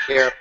Here.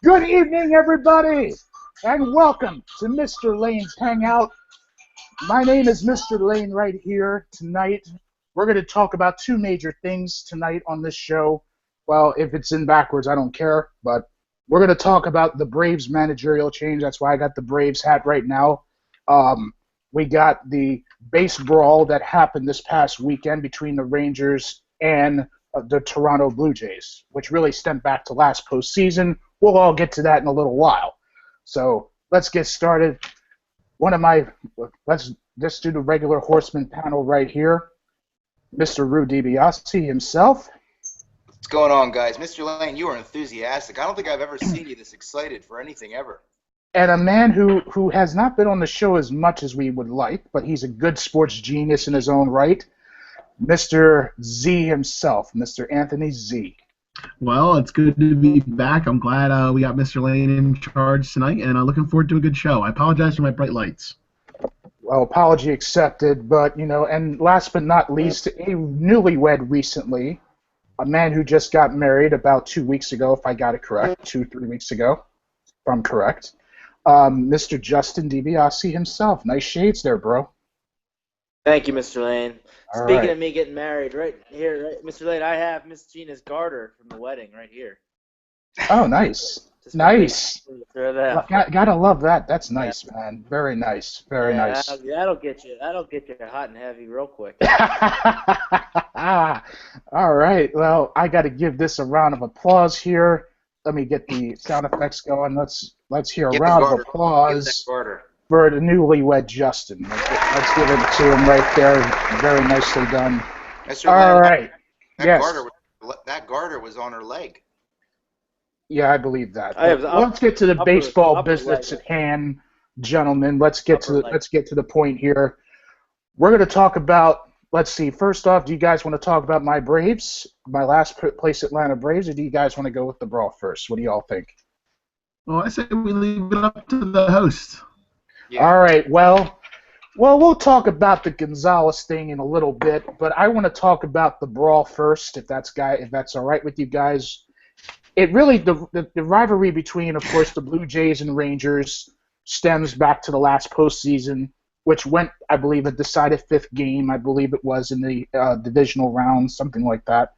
Good evening, everybody, and welcome to Mr. Lane's Hangout. My name is Mr. Lane right here. Tonight, we're going to talk about two major things tonight on this show. Well, if it's in backwards, I don't care, but we're going to talk about the Braves managerial change. That's why I got the Braves hat right now. We got the base brawl that happened this past weekend between the Rangers and the Toronto Blue Jays, which really stemmed back to last postseason. We'll all get to that in a little while. So let's get started. Let's just do the regular horseman panel right here. Mr. Rue DiBiase himself. What's going on, guys? Mr. Lane, you are enthusiastic. I don't think I've ever seen you this excited for anything ever. And a man who has not been on the show as much as we would like, but he's a good sports genius in his own right, Mr. Z himself, Mr. Anthony Z. Well, it's good to be back. I'm glad we got Mr. Lane in charge tonight, and I'm looking forward to a good show. I apologize for my bright lights. Well, apology accepted, but, and last but not least, a newlywed recently, a man who just got married about 2 weeks ago, if I got it correct, 3 weeks ago, if I'm correct, Mr. Justin DiBiase himself. Nice shades there, bro. Thank you, Mr. Lane. All Speaking right. of me getting married, right here, right, Mr. Lane, I have Miss Gina's garter from the wedding right here. Oh, nice. Just Nice. throw that out. Gotta love that. That's nice, man. Very nice. Very nice. That'll get you hot and heavy real quick. All right. Well, I got to give this a round of applause here. Let me get the sound effects going. Let's hear a Get the round of garter. applause Get that garter. for the newlywed Justin. Let's give it to him right there. Very nicely done. Mr. All Lane, right. that Yes. garter was on her leg. Yeah, I believe that. I'll- Let's get to the I'll put baseball it business right. at hand, gentlemen. Let's get Upper to the point here. We're going to talk about. Let's see. First off, do you guys want to talk about my Braves, my last place Atlanta Braves, or do you guys want to go with the brawl first? What do y'all think? Well, I say we leave it up to the host. Yeah. All right. Well, we'll talk about the Gonzalez thing in a little bit, but I want to talk about the brawl first, if that's all right with you guys. It really the rivalry between, of course, the Blue Jays and Rangers stems back to the last postseason, which went, I believe, a decided fifth game. I believe it was in the divisional round, something like that.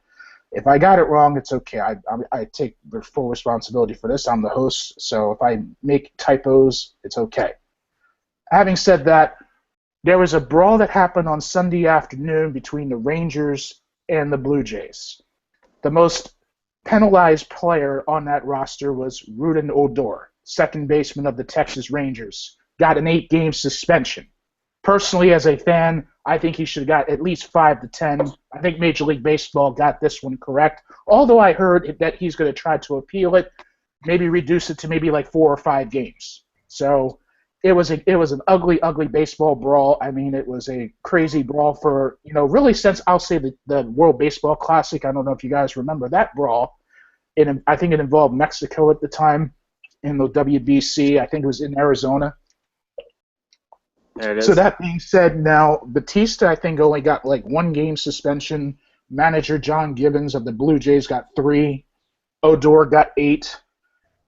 If I got it wrong, it's okay. I take the full responsibility for this. I'm the host, so if I make typos, it's okay. Having said that, there was a brawl that happened on Sunday afternoon between the Rangers and the Blue Jays. The most penalized player on that roster was Rudin Odor, second baseman of the Texas Rangers. Got an 8-game suspension. Personally, as a fan, I think he should have got at least 5 to 10. I think Major League Baseball got this one correct. Although I heard that he's going to try to appeal it, maybe reduce it to maybe like 4 or 5 games. So it was an ugly, ugly baseball brawl. I mean, it was a crazy brawl for, really since, I'll say, the World Baseball Classic. I don't know if you guys remember that brawl. I think it involved Mexico at the time in the WBC. I think it was in Arizona. There it is. So that being said, now Batista, I think, only got like 1-game suspension. Manager John Gibbons of the Blue Jays got 3. Odor got 8.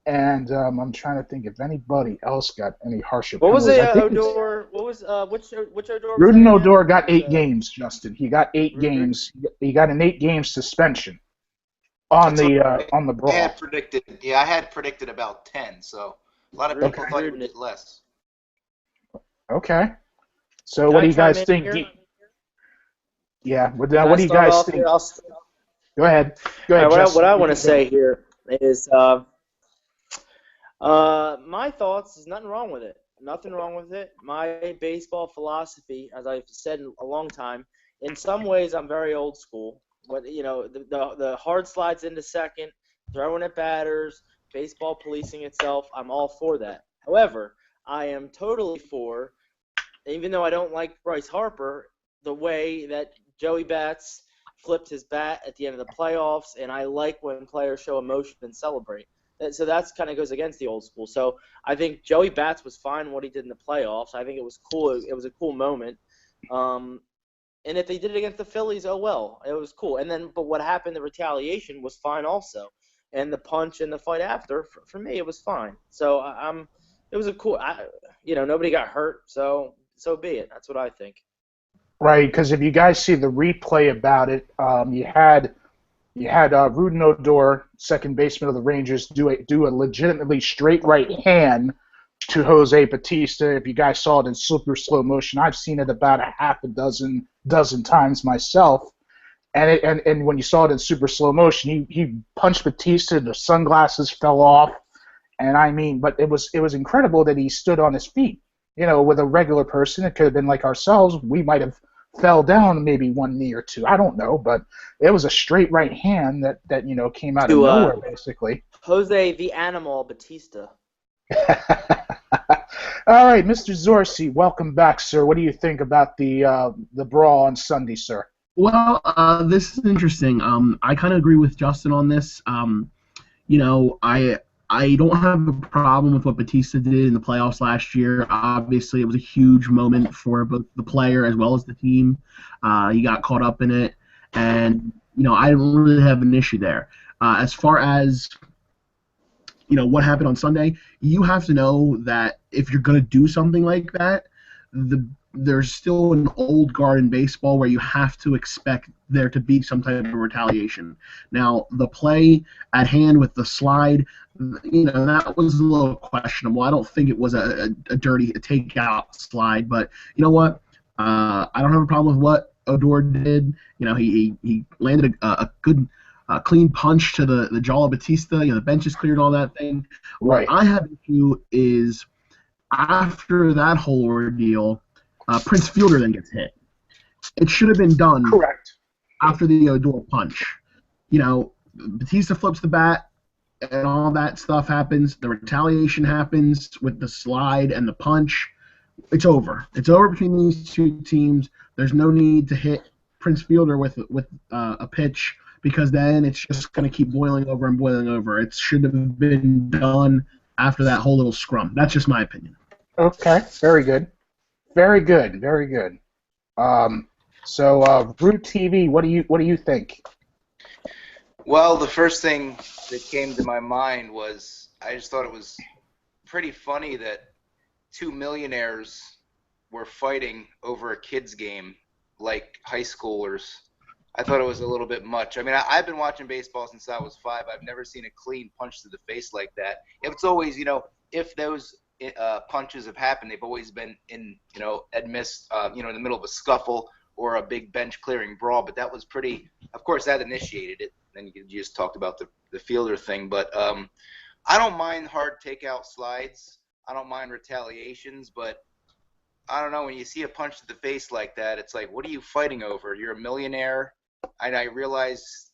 And I'm trying to think if anybody else got any harsher What was penalties. the I think Odor? What was which Odor was that Rudin again? Odor got It was, 8 games, Justin. He got eight Rudin. games. He got an 8-game suspension on That's what the I had brawl. predicted. Yeah, I had predicted about 10. So a lot of Rudin. people Okay. thought he would Rudin. get less. Okay. So Can what I do you chime guys in think? here? Yeah. Can What I do you start guys off think? here? Go ahead. Go All ahead, right, what Justin. I You want to can go. say here is my thoughts. There's nothing wrong with it. Nothing wrong with it. My baseball philosophy, as I've said in a long time, in some ways I'm very old school. What the hard slides into second, throwing at batters, baseball policing itself. I'm all for that. However, I am totally for, even though I don't like Bryce Harper, the way that Joey Bats flipped his bat at the end of the playoffs, and I like when players show emotion and celebrate. So that's kind of goes against the old school. So I think Joey Bats was fine what he did in the playoffs. I think it was cool. It was a cool moment. And if they did it against the Phillies, oh well, it was cool. And then, but what happened? The retaliation was fine also, and the punch and the fight after, for me, it was fine. So it was a cool. Nobody got hurt, so be it. That's what I think. Right, because if you guys see the replay about it, you had Rudin Odor, second baseman of the Rangers, do a legitimately straight right hand to Jose Batista. If you guys saw it in super slow motion, I've seen it about a half a dozen times myself. And when you saw it in super slow motion, he punched Batista, the sunglasses fell off, and I mean, but it was incredible that he stood on his feet. With a regular person, it could have been like ourselves. We might have fell down maybe one knee or two. I don't know, but it was a straight right hand that came out of To nowhere basically. Jose the Animal Batista. All right, Mr. Zorsi, welcome back, sir. What do you think about the brawl on Sunday, sir? Well, this is interesting. I kind of agree with Justin on this. You know, I don't have a problem with what Batista did in the playoffs last year. Obviously, it was a huge moment for both the player as well as the team. He got caught up in it, and I don't really have an issue there. As far as what happened on Sunday, you have to know that if you're going to do something like that, there's still an old guard in baseball where you have to expect there to be some type of retaliation. Now, the play at hand with the slide, that was a little questionable. I don't think it was a dirty takeout slide, but you know what? I don't have a problem with what Odor did. He landed a good clean punch to the jaw of Batista. The bench is cleared, all that thing. What Right. I have issue is after that whole ordeal, Prince Fielder then gets hit. It should have been done Correct. after the Odor punch. Batista flips the bat, and all that stuff happens. The retaliation happens with the slide and the punch. It's over. It's over between these two teams. There's no need to hit Prince Fielder with a pitch because then it's just going to keep boiling over and boiling over. It should have been done after that whole little scrum. That's just my opinion. Okay. Very good. Very good. Very good. Root TV, what do you think? Well, the first thing that came to my mind was I just thought it was pretty funny that two millionaires were fighting over a kids game like high schoolers. I thought it was a little bit much. I mean, I've been watching baseball since I was 5. I've never seen a clean punch to the face like that. It's always, if those punches have happened, they've always been in, amidst, in the middle of a scuffle or a big bench clearing brawl. But that was pretty. Of course, that initiated it. Then you just talked about the fielder thing, but I don't mind hard takeout slides. I don't mind retaliations, but I don't know, when you see a punch to the face like that, it's like, what are you fighting over? You're a millionaire. I realize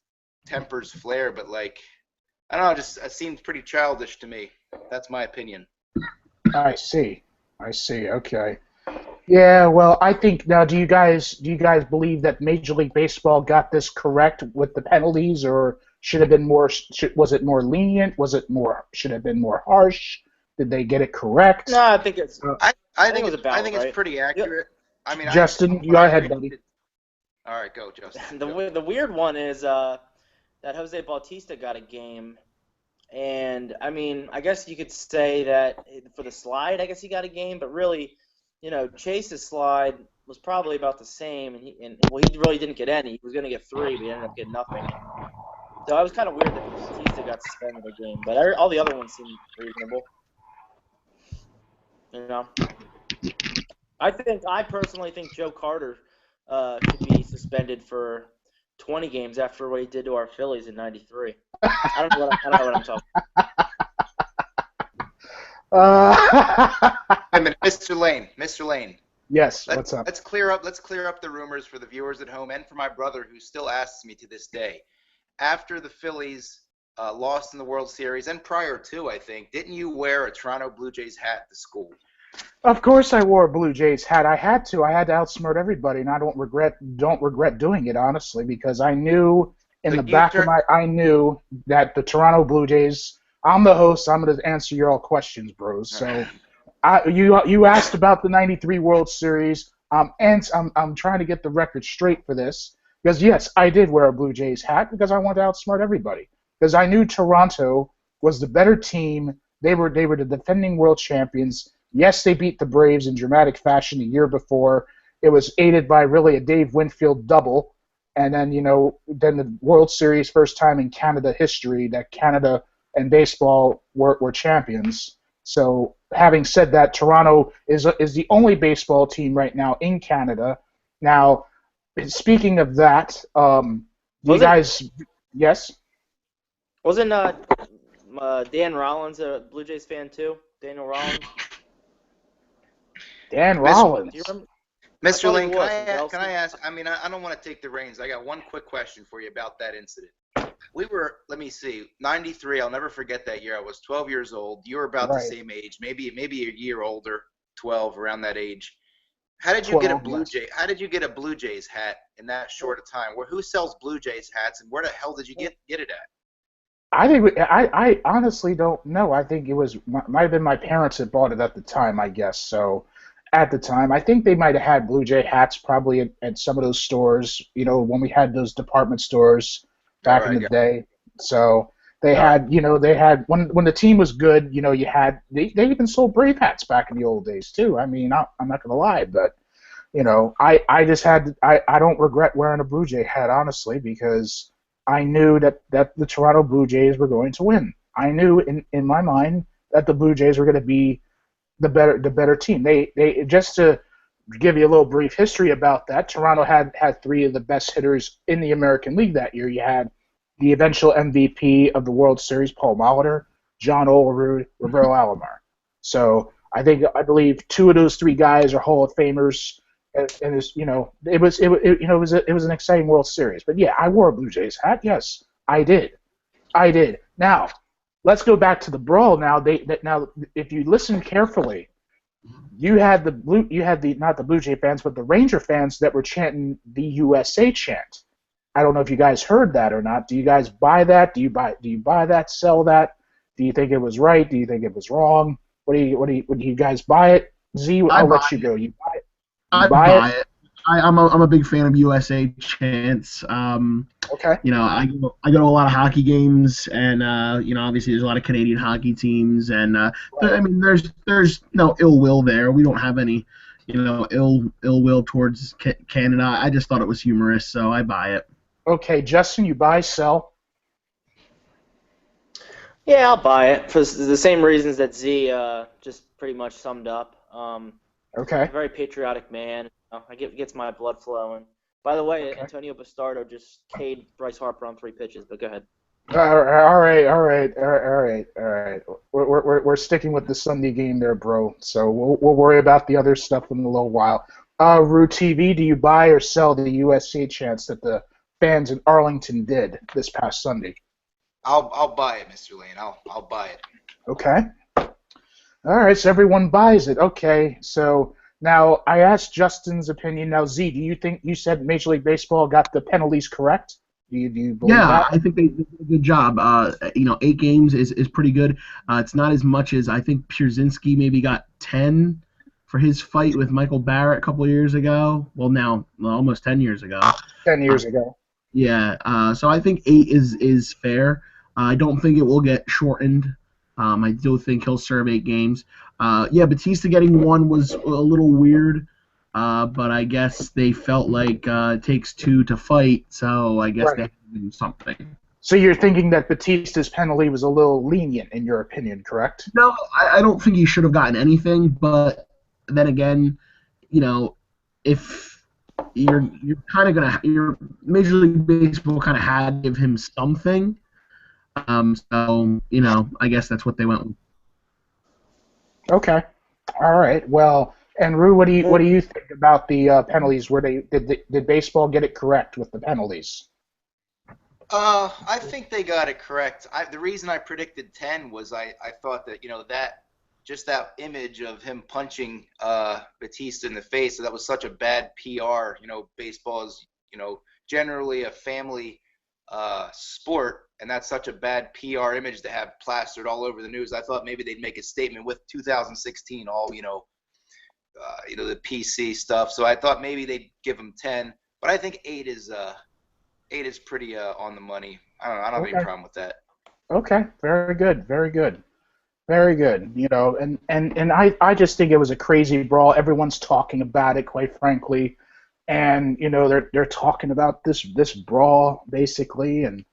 tempers flare, but I don't know, it seems pretty childish to me. That's my opinion. I see. Okay. Yeah, well, I think now. Do you guys believe that Major League Baseball got this correct with the penalties, or should have been more? Was it more lenient? Should have been more harsh? Did they get it correct? No, I think it's. I think think it was about I think right. it's pretty accurate. I mean, Justin, what go I ahead, read. buddy. All right, go, Justin. The weird one is that Jose Bautista got a game, and I mean, I guess you could say that for the slide, I guess he got a game, but really, Chase's slide was probably about the same, and he really didn't get any. He was going to get three, but he ended up getting nothing. So it was kind of weird that Batista got suspended a game, but all the other ones seemed reasonable. You know, I personally think Joe Carter should be suspended for 20 games after what he did to our Phillies in '93. I don't know what I'm talking Uh, I mean, Mr. Lane. yes, what's up? Let's clear up the rumors for the viewers at home and for my brother, who still asks me to this day. After the Phillies lost in the World Series, and prior to, I think, didn't you wear a Toronto Blue Jays hat to school? Of course, I wore a Blue Jays hat. I had to. I had to outsmart everybody, and I don't regret doing it, honestly, because I knew in So the back of I knew that the Toronto Blue Jays. I'm the host. I'm going to answer your all questions, bros. So, you asked about the '93 World Series. And I'm trying to get the record straight for this because yes, I did wear a Blue Jays hat because I wanted to outsmart everybody because I knew Toronto was the better team. They were the defending world champions. Yes, they beat the Braves in dramatic fashion a year before. It was aided by really a Dave Winfield double, and then then the World Series, first time in Canada history that Canada and baseball were champions. So having said that, Toronto is the only baseball team right now in Canada. Now, speaking of that, you guys, yes? Wasn't Dan Rollins a Blue Jays fan too? Daniel Rollins? Dan Rollins. Do you remember? Mr. Lane, can I ask? I mean, I don't want to take the reins. I got one quick question for you about that incident. Let me see, '93. I'll never forget that year. I was 12 years old. You were about the same age, maybe a year older, 12, around that age. How did you get a Blue Jay? How did you get a Blue Jays hat in that short a time? Who sells Blue Jays hats, and where the hell did you get it at? I honestly don't know. I think it might have been my parents that bought it at the time, I guess. So at the time, I think they might have had Blue Jay hats probably at some of those stores, when we had those department stores back in the day. So they had when the team was good, you had they even sold Brave hats back in the old days too. I mean, I'm not gonna lie, but I don't regret wearing a Blue Jay hat, honestly, because I knew that the Toronto Blue Jays were going to win. I knew in my mind that the Blue Jays were going to be the better team. They just to give you a little brief history about that, Toronto had three of the best hitters in the American League that year. You had the eventual MVP of the World Series, Paul Molitor, John Olerud, Roberto Alomar. So I believe two of those three guys are Hall of Famers, and it was an exciting World Series. But yeah, I wore a Blue Jays hat. Yes, I did. Now, let's go back to the brawl. Now, if you listen carefully, you had not the Blue Jay fans, but the Ranger fans that were chanting the USA chant. I don't know if you guys heard that or not. Do you guys buy that? Do you buy that? Sell that? Do you think it was right? Do you think it was wrong? Do you guys buy it? Z, I'll let you go. You buy it? I buy it. I'm a big fan of USA chants. Okay. I go to a lot of hockey games, and obviously there's a lot of Canadian hockey teams, and I mean there's no ill will there. We don't have any ill will towards Canada. I just thought it was humorous, so I buy it. Okay, Justin, you buy, sell? Yeah, I'll buy it for the same reasons that Z just pretty much summed up. Okay. A very patriotic man. Gets my blood flowing. By the way, Okay. Antonio Bastardo just K'd Bryce Harper on 3 pitches, but go ahead. All right. We're sticking with the Sunday game there, bro. So we'll worry about the other stuff in a little while. Rue TV, do you buy or sell the USA chants that the fans in Arlington did this past Sunday? I'll buy it, Mr. Lane. I'll buy it. Okay. All right, so everyone buys it. Okay, so now I asked Justin's opinion. Now, Z, do you think you said Major League Baseball got the penalties correct? Do you believe that? I think they did a good job. 8 games is pretty good. It's not as much as I think Pierzynski maybe got 10 for his fight with Michael Barrett a couple of years ago. Well, almost 10 years ago. 10 years ago. Yeah. So I think 8 is fair. I don't think it will get shortened. I do think he'll serve 8 games. Yeah, Batista getting one was a little weird, but I guess they felt like it takes two to fight, so I guess they Right. have to do something. So you're thinking that Batista's penalty was a little lenient, in your opinion, correct? No, I don't think he should have gotten anything, but then again, you know, if you're kind of gonna your Major League Baseball kind of had to give him something. So I guess that's what they went with. Okay. All right. Well, and Rue, what do you think about the penalties? Were did baseball get it correct with the penalties? I think they got it correct. The reason I predicted 10 was I thought that, that just that image of him punching Batista in the face, that was such a bad PR. Baseball is, generally a family sport, and that's such a bad PR image to have plastered all over the news. I thought maybe they'd make a statement with 2016, all, the PC stuff. So I thought maybe they'd give him 10, but I think 8 is pretty on the money. I don't have any Okay. problem with that. Okay. Very good. Very good. Very good. And I just think it was a crazy brawl. Everyone's talking about it, quite frankly. And they're talking about this brawl basically, and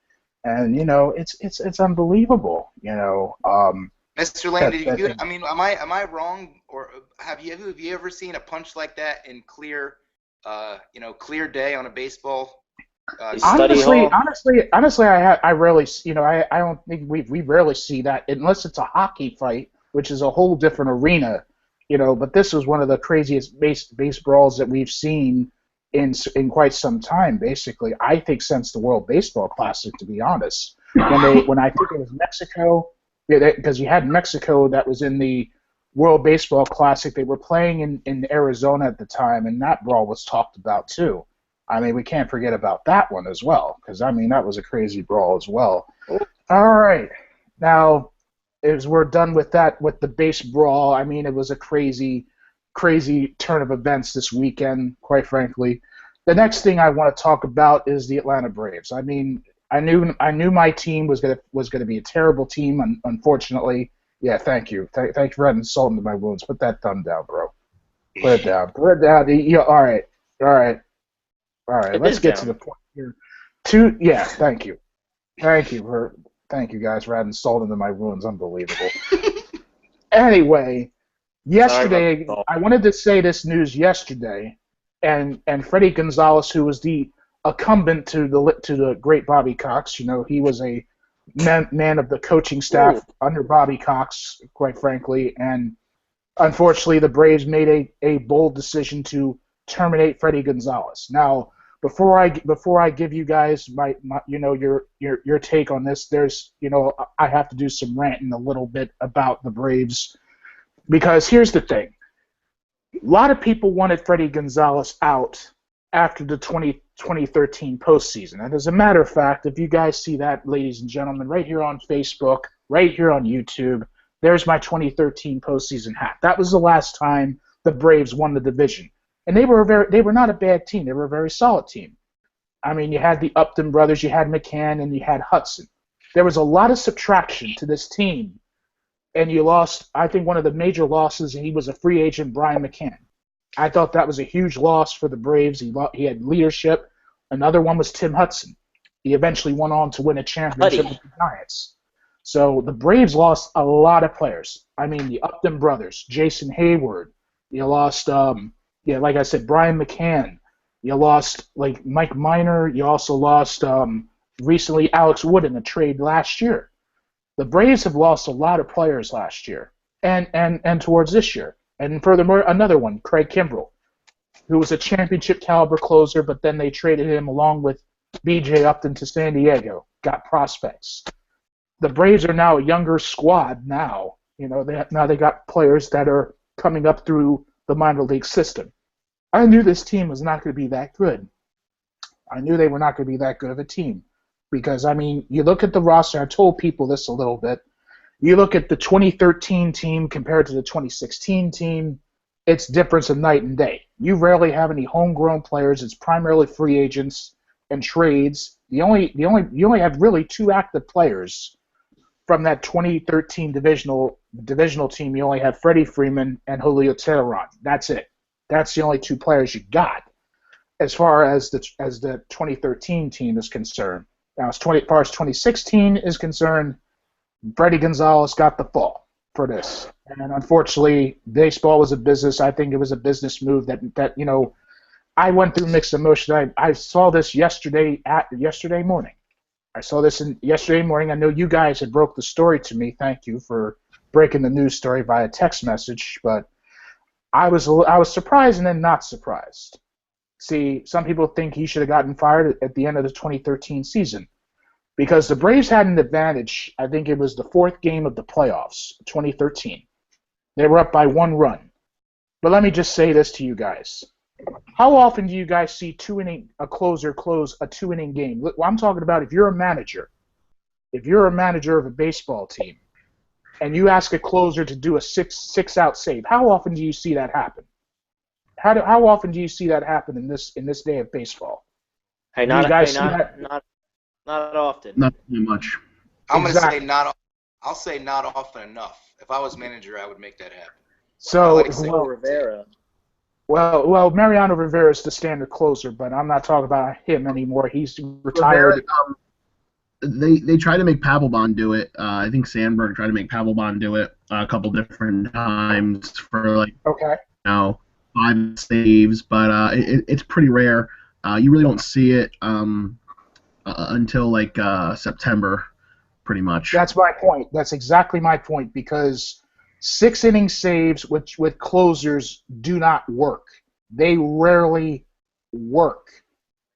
it's unbelievable. Mr. Lane, That did that you? thing. I mean, am I wrong, or have you ever seen a punch like that in clear day on a baseball game? Study Honestly, hall. honestly, I rarely, I don't think we rarely see that unless it's a hockey fight, which is a whole different arena. But this was one of the craziest base brawls that we've seen in quite some time. Basically, I think since the World Baseball Classic, to be honest, when I think it was Mexico, yeah, because you had Mexico that was in the World Baseball Classic. They were playing in Arizona at the time, and that brawl was talked about too. I mean, we can't forget about that one as well, because I mean that was a crazy brawl as well. All right, now as we're done with that, with the base brawl, I mean it was a crazy, crazy turn of events this weekend. Quite frankly, the next thing I want to talk about is the Atlanta Braves. I mean, I knew my team was gonna be a terrible team. Unfortunately, yeah. Thank you, thank you for adding salt into my wounds. Put that thumb down, bro. Put it down. Put it down. Yeah. All right. All right. All right, It let's is get to down. the point here. Yeah, thank you guys for adding salt into my wounds. Unbelievable. Anyway, Sorry about yesterday that. I wanted to say this news yesterday, and Freddie Gonzalez, who was the incumbent to the great Bobby Cox, he was a man of the coaching Ooh, staff under Bobby Cox, quite frankly, and unfortunately, the Braves made a bold decision to terminate Freddie Gonzalez. Now, before I give you guys my your take on this, I have to do some ranting a little bit about the Braves because here's the thing: a lot of people wanted Freddie Gonzalez out after the 2013 postseason. And as a matter of fact, if you guys see that, ladies and gentlemen, right here on Facebook, right here on YouTube, there's my 2013 postseason hat. That was the last time the Braves won the division. And they were not a bad team. They were a very solid team. I mean, you had the Upton brothers, you had McCann, and you had Hudson. There was a lot of subtraction to this team, and you lost. I think one of the major losses, and he was a free agent, Brian McCann. I thought that was a huge loss for the Braves. He had leadership. Another one was Tim Hudson. He eventually went on to win a championship Buddy. with the Giants. So the Braves lost a lot of players. I mean, the Upton brothers, Jason Hayward. You lost, like I said, Brian McCann. You lost like Mike Minor. You also lost recently Alex Wood in a trade last year. The Braves have lost a lot of players last year and towards this year. And furthermore, another one, Craig Kimbrell, who was a championship caliber closer, but then they traded him along with B.J. Upton to San Diego, got prospects. The Braves are now a younger squad now. Now they got players that are coming up through the minor league system. I knew this team was not going to be that good. I knew they were not going to be that good of a team because, I mean, you look at the roster. I told people this a little bit. You look at the 2013 team compared to the 2016 team, it's difference of night and day. You rarely have any homegrown players. It's primarily free agents and trades. You only have really two active players from that 2013 divisional divisional team, you only have Freddie Freeman and Julio Teheran. That's it. That's the only two players you got as far as the 2013 team is concerned. Now, as far as 2016 is concerned, Freddie Gonzalez got the fall for this. And unfortunately, baseball was a business. I think it was a business move that I went through mixed emotions. I saw this yesterday morning. I saw this yesterday morning. I know you guys had broke the story to me. Thank you for breaking the news story via text message. But I was surprised and then not surprised. See, some people think he should have gotten fired at the end of the 2013 season because the Braves had an advantage. I think it was the fourth game of the playoffs, 2013. They were up by 1 run. But let me just say this to you guys. How often do you guys see a closer close a 2-inning game? Well, I'm talking about if you're a manager of a baseball team, and you ask a closer to do a six-out save, how often do you see that happen? How often do you see that happen in this day of baseball? Hey, Do you guys see not that? not often. Not too much. I'm going to say Exactly. I'll say not often enough. If I was manager, I would make that happen. So, like to Oh, Rivera. well, Mariano Rivera is the standard closer, but I'm not talking about him anymore. He's retired. They tried to make Papelbon do it. I think Sandberg tried to make Papelbon do it a couple different times for Okay. 5 saves, but it's pretty rare. You really don't see it until September, pretty much. That's my point. That's exactly my point because 6-inning saves with closers do not work. They rarely work.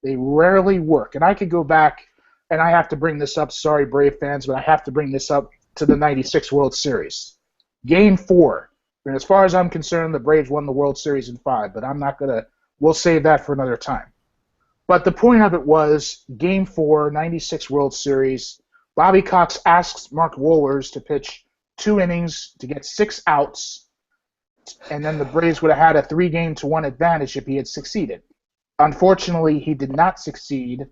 And I could go back, and I have to bring this up. Sorry, Brave fans, but I have to bring this up to the '96 World Series. Game 4. And as far as I'm concerned, the Braves won the World Series in 5, but I'm not going to – we'll save that for another time. But the point of it was Game 4, '96 World Series, Bobby Cox asks Mark Wohlers to pitch 2 innings to get 6 outs, and then the Braves would have had a 3-game-to-1 advantage if he had succeeded. Unfortunately, he did not succeed.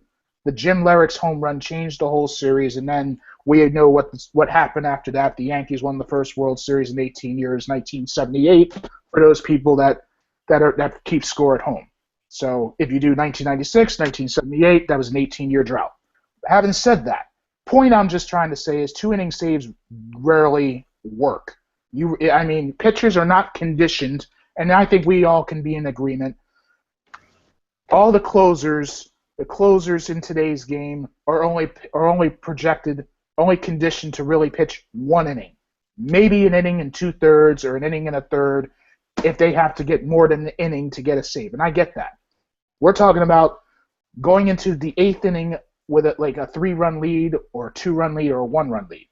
The Jim Leyrick's home run changed the whole series, and then we know what happened after that. The Yankees won the first World Series in 18 years, 1978, for those people that keep score at home. So if you do 1996, 1978, that was an 18-year drought. Having said that, point I'm just trying to say is 2-inning saves rarely work. Pitchers are not conditioned, and I think we all can be in agreement. All the closers in today's game are only conditioned to really pitch 1 inning, maybe an inning and 2/3 or an inning and a third, if they have to get more than an inning to get a save, and I get that. We're talking about going into the 8th inning with a 3-run lead or a 2-run lead or a 1-run lead.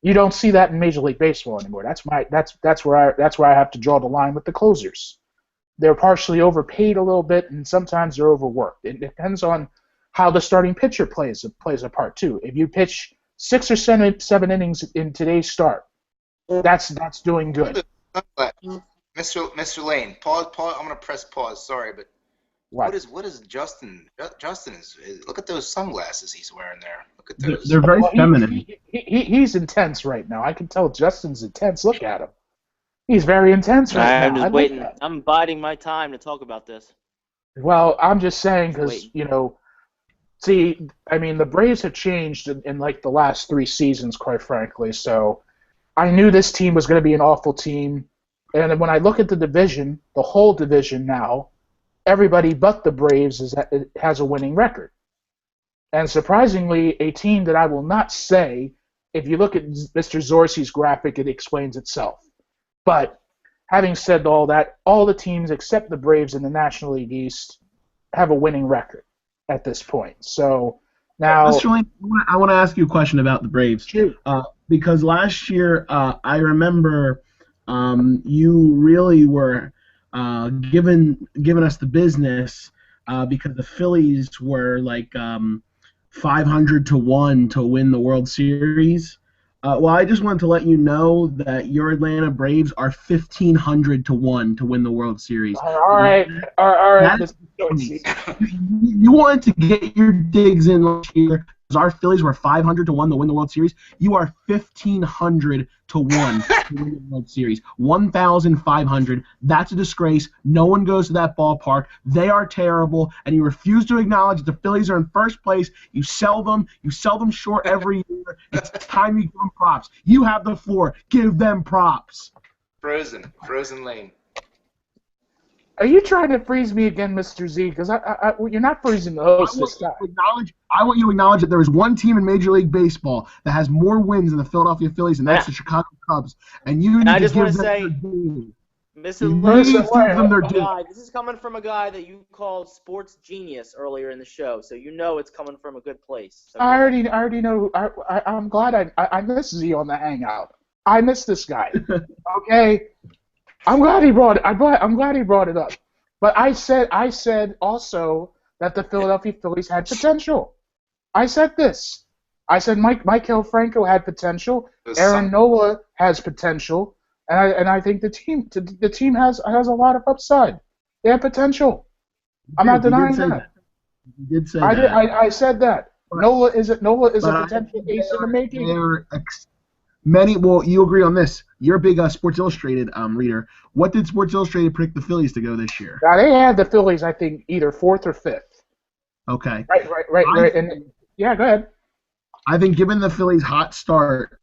You don't see that in Major League Baseball anymore. That's where I have to draw the line with the closers. They're partially overpaid a little bit, and sometimes they're overworked. It depends on how the starting pitcher plays a part too. If you pitch 6 or 7 innings in today's start, that's doing good. Mr. Lane, pause. I'm going to press pause. Sorry, but What? what is Justin? Justin is look at those sunglasses he's wearing there. Look at those. They're very feminine. He's intense right now. I can tell Justin's intense. Look at him. He's very intense right now. I'm just waiting. I'm biding my time to talk about this. Well, I'm just saying because, the Braves have changed in the last 3 seasons, quite frankly. So I knew this team was going to be an awful team. And when I look at the division, the whole division now, everybody but the Braves has a winning record. And surprisingly, a team that I will not say, if you look at Mr. Zorsi's graphic, it explains itself. But having said all that, all the teams except the Braves in the National League East have a winning record at this point. So now, Mr. Lane, I want to ask you a question about the Braves. Shoot. Because last year, I remember you really were giving us the business because the Phillies were 500 to 1 to win the World Series. Well, I just wanted to let you know that your Atlanta Braves are 1,500 to 1 to win the World Series. All right. Mr. Zorsi. You wanted to get your digs in last year our Phillies were 500 to 1 to win the World Series. You are 1,500 to 1 to win the World Series. 1,500. That's a disgrace. No one goes to that ballpark. They are terrible, and you refuse to acknowledge that the Phillies are in first place. You sell them short every year. It's time you give them props. You have the floor. Give them props. Frozen Lane. Are you trying to freeze me again, Mr. Z? Because you're not freezing the host this time. I want you to acknowledge that there is one team in Major League Baseball that has more wins than the Philadelphia Phillies, and that's the Chicago Cubs. And you need I to just give want to them say, their due. Mr. You Lane, need to give them their due. this is coming from a guy that you called sports genius earlier in the show, so you know it's coming from a good place. Okay? I already know. I'm glad I missed Z on the Hangout. I missed this guy. Okay, I'm glad he brought it. I'm glad he brought it up. But I said also that the Philadelphia Phillies had potential. I said this. I said Michael Franco had potential. Aaron Nola has potential, and I think the team has a lot of upside. They have potential. I'm not denying that. You did say that. I said that. Nola is a potential ace in the making. Well, you agree on this. You're a big Sports Illustrated reader. What did Sports Illustrated predict the Phillies to go this year? Now they had the Phillies, I think, either 4th or 5th. Okay. Right. And yeah, go ahead. I think given the Phillies' hot start,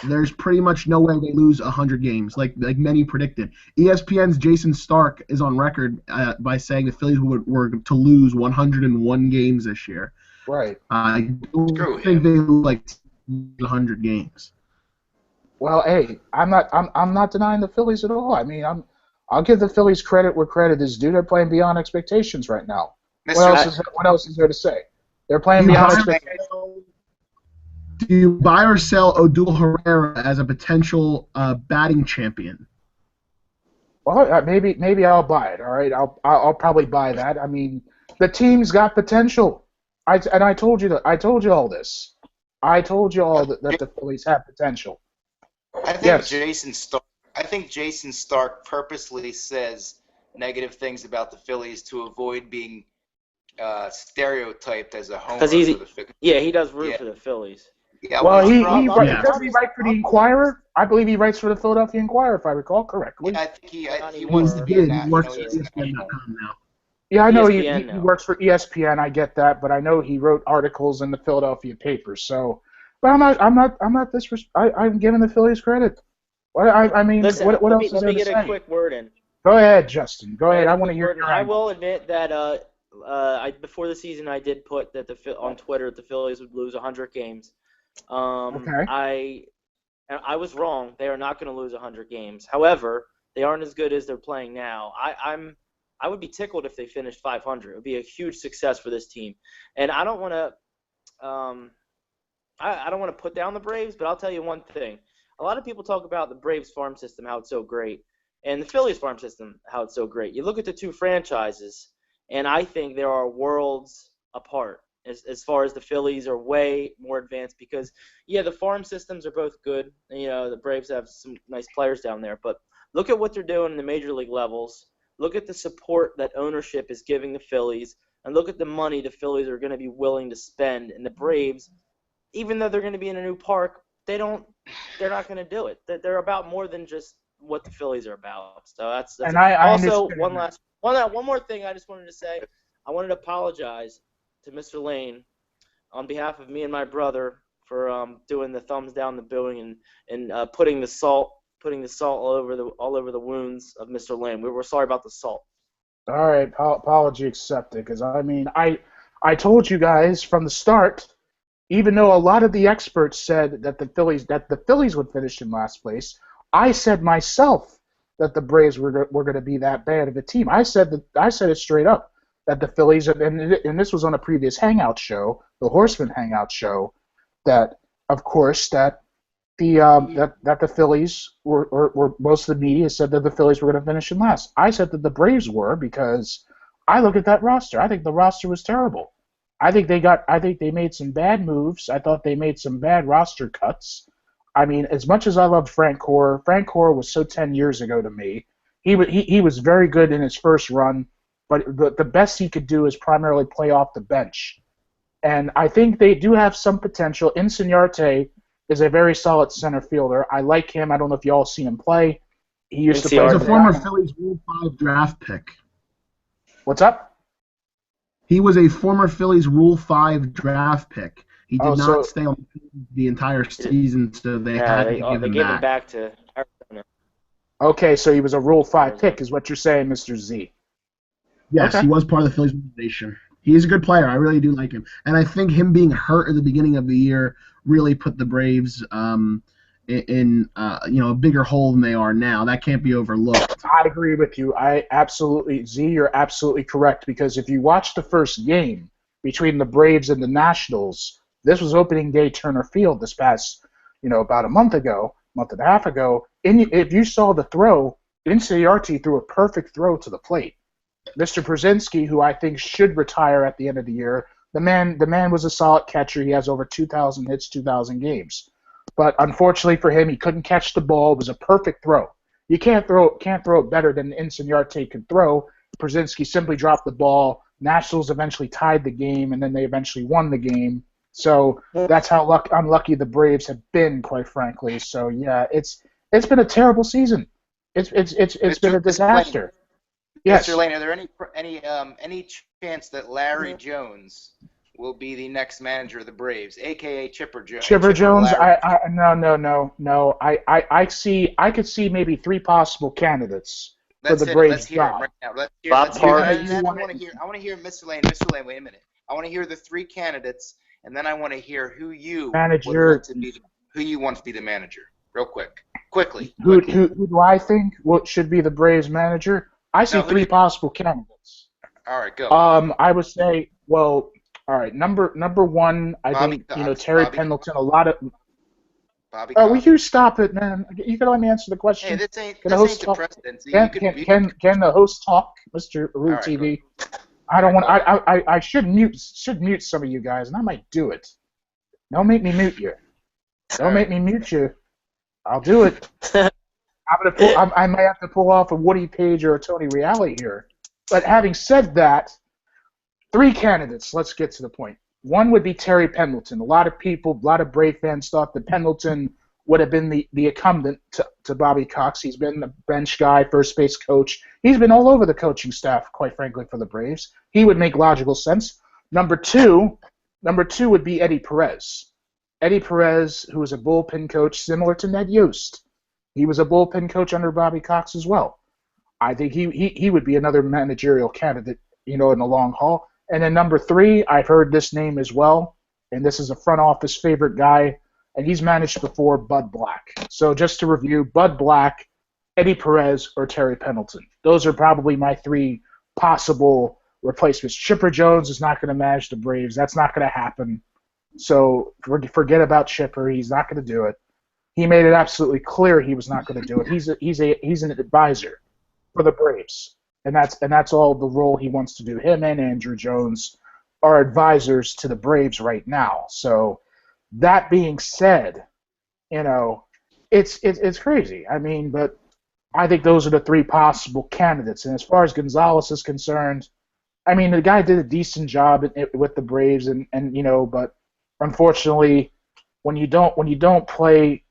there's pretty much no way they lose 100 games, like many predicted. ESPN's Jason Stark is on record by saying the Phillies were to lose 101 games this year. Right. I don't think they lose 100 games. Well, hey, I'm not denying the Phillies at all. I mean, I'll give the Phillies credit where credit is due. They're playing beyond expectations right now. What else is there to say? They're playing beyond expectations. Do you buy or sell Odubel Herrera as a potential batting champion? Well, maybe I'll buy it. All right, I'll probably buy that. I mean, the team's got potential. I told you all this. I told you all that the Phillies have potential. I think Jason Stark purposely says negative things about the Phillies to avoid being stereotyped as a homer for the Phillies. Yeah, he does root for the Phillies. Yeah, well, does he write for the Inquirer? I believe he writes for the Philadelphia Inquirer, if I recall correctly. Yeah, I think he wants to be in that. He works for ESPN.com now. Yeah, I know he works for ESPN. I get that, but I know he wrote articles in the Philadelphia papers. So, but I'm giving the Phillies credit. I mean, listen, what else is there to say? Let me get a quick word in. Go ahead, Justin. Go ahead. I want to hear your I will admit that before the season I did put that on Twitter that the Phillies would lose 100 games. Okay. I was wrong. They are not going to lose 100 games. However, they aren't as good as they're playing now. I would be tickled if they finished 500. It would be a huge success for this team. And I don't want to I don't want to put down the Braves, but I'll tell you one thing. A lot of people talk about the Braves farm system, how it's so great, and the Phillies farm system, how it's so great. You look at the two franchises, and I think there are worlds apart. As far as the Phillies are way more advanced because, yeah, the farm systems are both good. You know, the Braves have some nice players down there. But look at what they're doing in the major league levels. Look at the support that ownership is giving the Phillies. And look at the money the Phillies are going to be willing to spend. And the Braves, even though they're going to be in a new park, they're not going to do it. They're about more than just what the Phillies are about. So that's and I also one more thing I just wanted to say. I wanted to apologize to Mr. Lane on behalf of me and my brother for doing the thumbs down the building and putting the salt all over the wounds of Mr. Lane. We're sorry about the salt. All right, apology accepted. Because I mean, I told you guys from the start, even though a lot of the experts said that the Phillies would finish in last place, I said myself that the Braves were going to be that bad of a team. I said it straight up. That the Phillies, and this was on a previous Hangout show, the Horseman Hangout show, that of course that the Phillies were most of the media said that the Phillies were going to finish in last. I said that the Braves were because I look at that roster. I think the roster was terrible. I think they made some bad moves. I thought they made some bad roster cuts. I mean, as much as I loved Frank Core was so 10 years ago to me. He was very good in his first run. But the best he could do is primarily play off the bench. And I think they do have some potential. Insignarte is a very solid center fielder. I like him. I don't know if you all seen him play. He used to play He's for a the former Diamond. Phillies Rule 5 draft pick. What's up? He was a former Phillies Rule 5 draft pick. He Oh, did so not stay on the entire season, so they Yeah, had to give they him gave him back. back to Arizona. okay, so he was a Rule 5 Arizona. pick, is what you're saying, Mr. Z. Yes, Okay. he was part of the Phillies organization. He's a good player. I really do like him, and I think him being hurt at the beginning of the year really put the Braves in a bigger hole than they are now. That can't be overlooked. I agree with you. Z, you're absolutely correct, because if you watch the first game between the Braves and the Nationals, this was opening day Turner Field this past, about a month and a half ago. If you saw the throw, Inciarte threw a perfect throw to the plate. Mr. Brzezinski, who I think should retire at the end of the year, the man was a solid catcher. He has over 2,000 hits, 2,000 games. But unfortunately for him, he couldn't catch the ball. It was a perfect throw. You can't throw it better than Inciarte could throw. Brzezinski simply dropped the ball. Nationals eventually tied the game, and then they eventually won the game. So that's how unlucky the Braves have been, quite frankly. So yeah, it's been a terrible season. It's been a disaster. Yes. Mr. Lane, are there any chance that Larry Jones will be the next manager of the Braves, aka Chipper Jones? Chipper Jones, Larry. no. I could see maybe three possible candidates for Let's the hit it. Let's Braves hear him job. right now. Bob Let's hear Hart. it. And then I want to hear Mr. Lane. Mr. Lane, wait a minute. I want to hear the three candidates, and then I want to hear who you Manager. would want to be who you want to be the manager. Real quickly. Who do I think what should be the Braves manager? I see three possible candidates. All right, go. I would say, well, all right. Number one, I Bobby think Cox, Terry Bobby Pendleton. A lot of. Bobby Oh, will Cox. you stop it, man? You can let me answer the question. Hey, this ain't the talk? president. So Can the host talk, Mr. Root right, TV? I don't want. I should mute some of you guys, and I might do it. Don't make me mute you. Don't make me mute you. I'll do it. I might have to pull off a Woody Page or a Tony Reale here. But having said that, three candidates. Let's get to the point. One would be Terry Pendleton. A lot of Brave fans thought that Pendleton would have been the incumbent to Bobby Cox. He's been the bench guy, first base coach. He's been all over the coaching staff, quite frankly, for the Braves. He would make logical sense. Number two would be Eddie Perez. Eddie Perez, who was a bullpen coach similar to Ned Yost. He was a bullpen coach under Bobby Cox as well. I think he would be another managerial candidate, in the long haul. And then number three, I've heard this name as well, and this is a front office favorite guy, and he's managed before, Bud Black. So just to review, Bud Black, Eddie Perez, or Terry Pendleton. Those are probably my three possible replacements. Chipper Jones is not going to manage the Braves. That's not going to happen. So forget about Chipper. He's not going to do it. He made it absolutely clear he was not going to do it. He's an advisor for the Braves, and that's all the role he wants to do. Him and Andrew Jones are advisors to the Braves right now. So that being said, it's crazy. I mean, but I think those are the three possible candidates. And as far as Gonzalez is concerned, I mean, the guy did a decent job with the Braves, and but unfortunately, when you don't play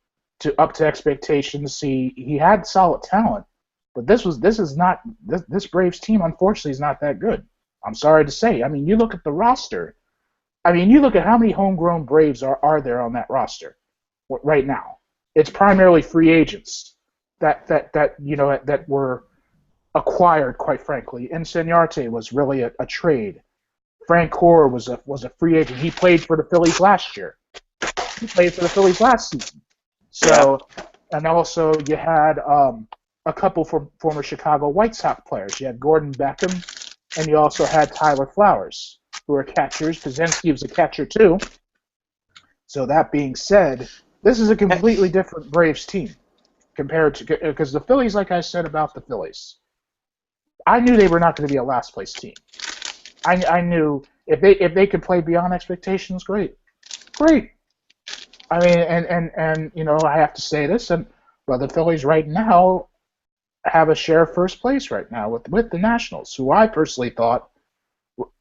up to expectations, he had solid talent, but this Braves team, unfortunately, is not that good. I'm sorry to say. I mean, you look at the roster. I mean, you look at how many homegrown Braves are there on that roster right now. It's primarily free agents that were acquired, quite frankly. Inciarte was really a trade. Frank Core was a free agent. He played for the Phillies last year. He played for the Phillies last season. So, and also you had a couple former Chicago White Sox players. You had Gordon Beckham, and you also had Tyler Flowers, who are catchers. Kaczynski was a catcher too. So that being said, this is a completely different Braves team compared to, because the Phillies, like I said about the Phillies, I knew they were not going to be a last place team. I knew if they could play beyond expectations, great. I mean, and I have to say this, but the Phillies right now have a share of first place right now with the Nationals, who I personally thought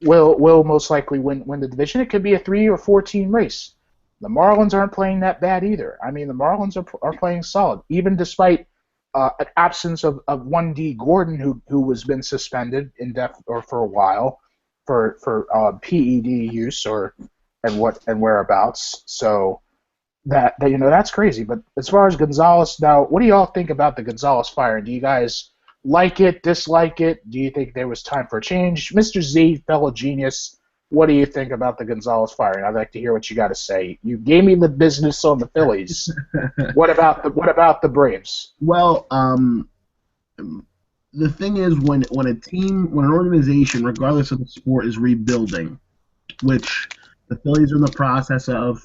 will most likely win the division. It could be a 3 or 4 team race. The Marlins aren't playing that bad either. I mean, the Marlins are playing solid, even despite an absence of 1D Gordon, who was been suspended or for a while for PED use and whereabouts. So that that's crazy. But as far as Gonzalez, now, what do y'all think about the Gonzalez firing? Do you guys like it, dislike it? Do you think there was time for a change? Mr. Z, fellow genius, what do you think about the Gonzalez firing? I'd like to hear what you got to say. You gave me the business on the Phillies. What about the Braves? Well, the thing is, when an organization, regardless of the sport, is rebuilding, which the Phillies are in the process of,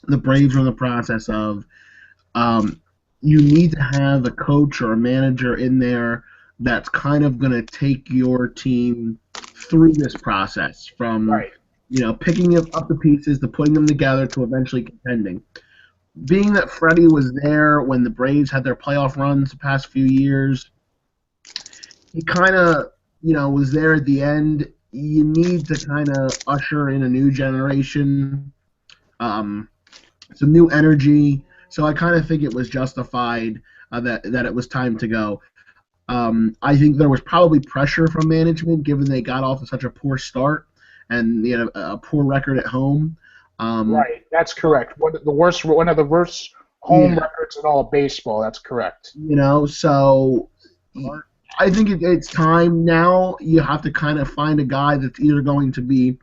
the Braves are in the process of, um, you need to have a coach or a manager in there that's kind of going to take your team through this process from, Right. picking up the pieces to putting them together to eventually contending. Being that Freddie was there when the Braves had their playoff runs the past few years, he kind of, was there at the end. You need to kind of usher in a new generation, um, some new energy. So I kind of think it was justified that it was time to go. I think there was probably pressure from management, given they got off to such a poor start and they had a poor record at home. Um, Right. That's correct. One of the worst home yeah, records in all of baseball. That's correct. so I think it's time now. You have to kind of find a guy that's either going to be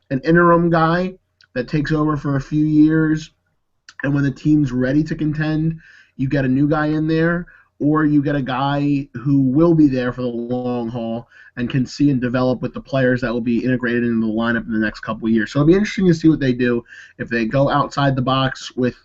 an interim guy that takes over for a few years, and when the team's ready to contend, you get a new guy in there, or you get a guy who will be there for the long haul and can see and develop with the players that will be integrated into the lineup in the next couple of years. So it'll be interesting to see what they do if they go outside the box with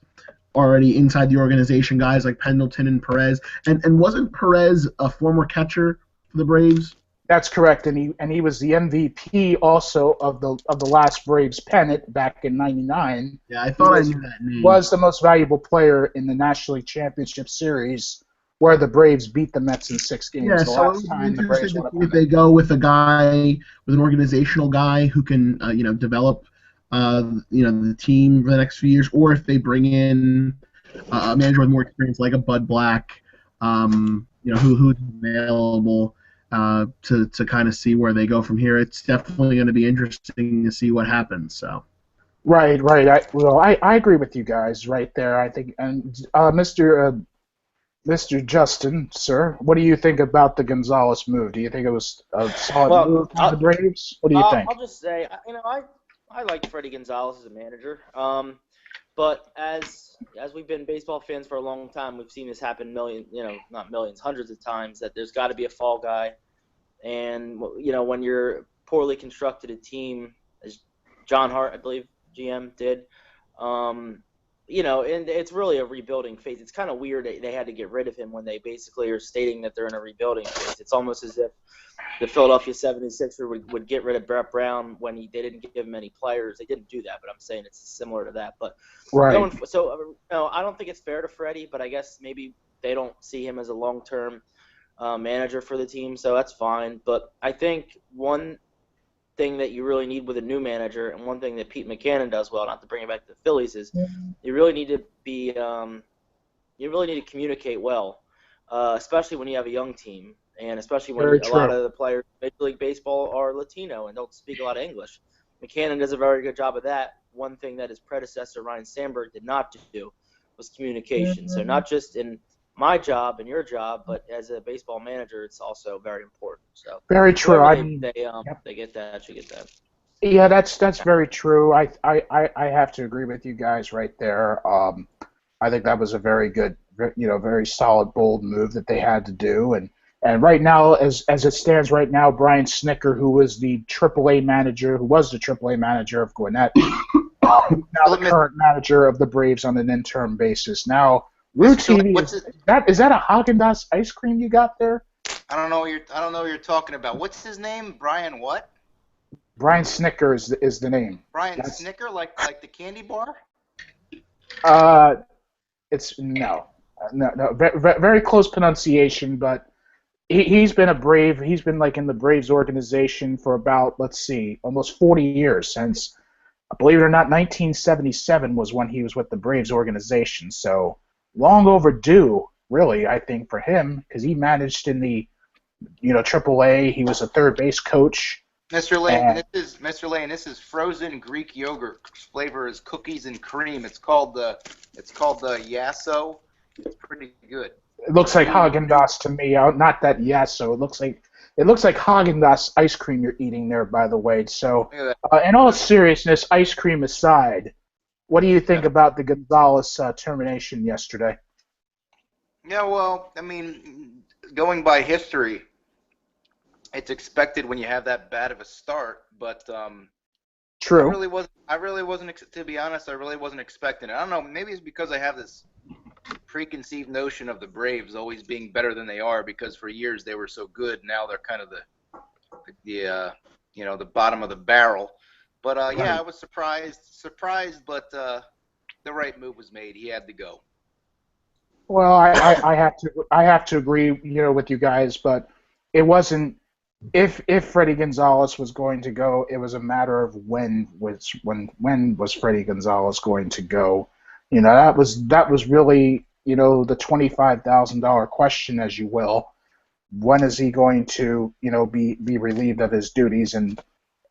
already inside the organization guys like Pendleton and Perez. And wasn't Perez a former catcher for the Braves? That's correct, and he was the MVP also of the last Braves pennant back in '99. Yeah, I He thought I was knew that name. was the most valuable player in the National League Championship Series, where the Braves beat the Mets in 6 games. Yeah, The so it last would be time the interesting Braves to won a see if pennant. they go with a guy, with an organizational guy who can, develop, the team for the next few years, or if they bring in a manager with more experience, like a Bud Black, who's available to kind of see where they go from here. It's definitely going to be interesting to see what happens. So. Right, right. I agree with you guys right there. I think, and Mr. Justin, sir, what do you think about the Gonzalez move? Do you think it was a solid Well, move by the Braves? What do you think? I'll just say, I like Freddie Gonzalez as a manager. But as we've been baseball fans for a long time, we've seen this happen not millions, hundreds of times, that there's got to be a fall guy. And when you're poorly constructed a team, as John Hart, I believe, GM did, and it's really a rebuilding phase. It's kind of weird they had to get rid of him when they basically are stating that they're in a rebuilding phase. It's almost as if the Philadelphia 76ers would get rid of Brett Brown when they didn't give him any players. They didn't do that, but I'm saying it's similar to that. But Right. I don't think it's fair to Freddie, but I guess maybe they don't see him as a long-term manager for the team, so that's fine. But I think one thing that you really need with a new manager, and one thing that Pete McCannon does well, not to bring it back to the Phillies, is you really need to communicate well, especially when you have a young team, and especially Very when a lot true. of the players in Major League Baseball are Latino and don't speak a lot of English. McCannon does a very good job of that. One thing that his predecessor Ryan Sandberg did not do was communication. So not just in my job and your job, but as a baseball manager, it's also very important. So Very true. whoever I they mean, they um yep. they get that should get that. Yeah, that's very true. I have to agree with you guys right there. I think that was a very good, very solid, bold move that they had to do. And right now, as it stands right now, Brian Snicker, who was the AAA manager of Gwinnett, who's now the Philip, current manager of the Braves on an interim basis. Now, Rue Mr. Philip, TV what's is it? is that a Haagen-Dazs ice cream you got there? I don't know what you're talking about. What's his name? Brian what? Brian Snicker is the name. Brian That's Snicker, like the candy bar? uh, it's no, no, very close pronunciation, but He's been a Brave. He's been like in the Braves organization for about, let's see, almost 40 years. Since, believe it or not, 1977 was when he was with the Braves organization. So long overdue, really, I think, for him, because he managed in the AAA. He was a third base coach. Mr. Lane, And This is frozen Greek yogurt. Flavor is cookies and cream. It's called the Yasso. It's pretty good. it looks like Haagen-Dazs to me. Not that Yasso. It looks like Haagen-Dazs ice cream you're eating there, by the way. So, Look at in all seriousness, ice cream aside, what do you think that. about the Gonzalez termination yesterday? Yeah, well, I mean, going by history, it's expected when you have that bad of a start, but True. I really wasn't, to be honest, I really wasn't expecting it. I don't know, maybe it's because I have this preconceived notion of the Braves always being better than they are because for years they were so good. Now they're kind of the bottom of the barrel. But yeah, Right. I was surprised, but the right move was made. He had to go. Well, I have to agree, with you guys, but it wasn't if Freddie Gonzalez was going to go, it was a matter of when was Freddie Gonzalez going to go. That was really, the $25,000 question, as you will. When is he going to, be relieved of his duties? And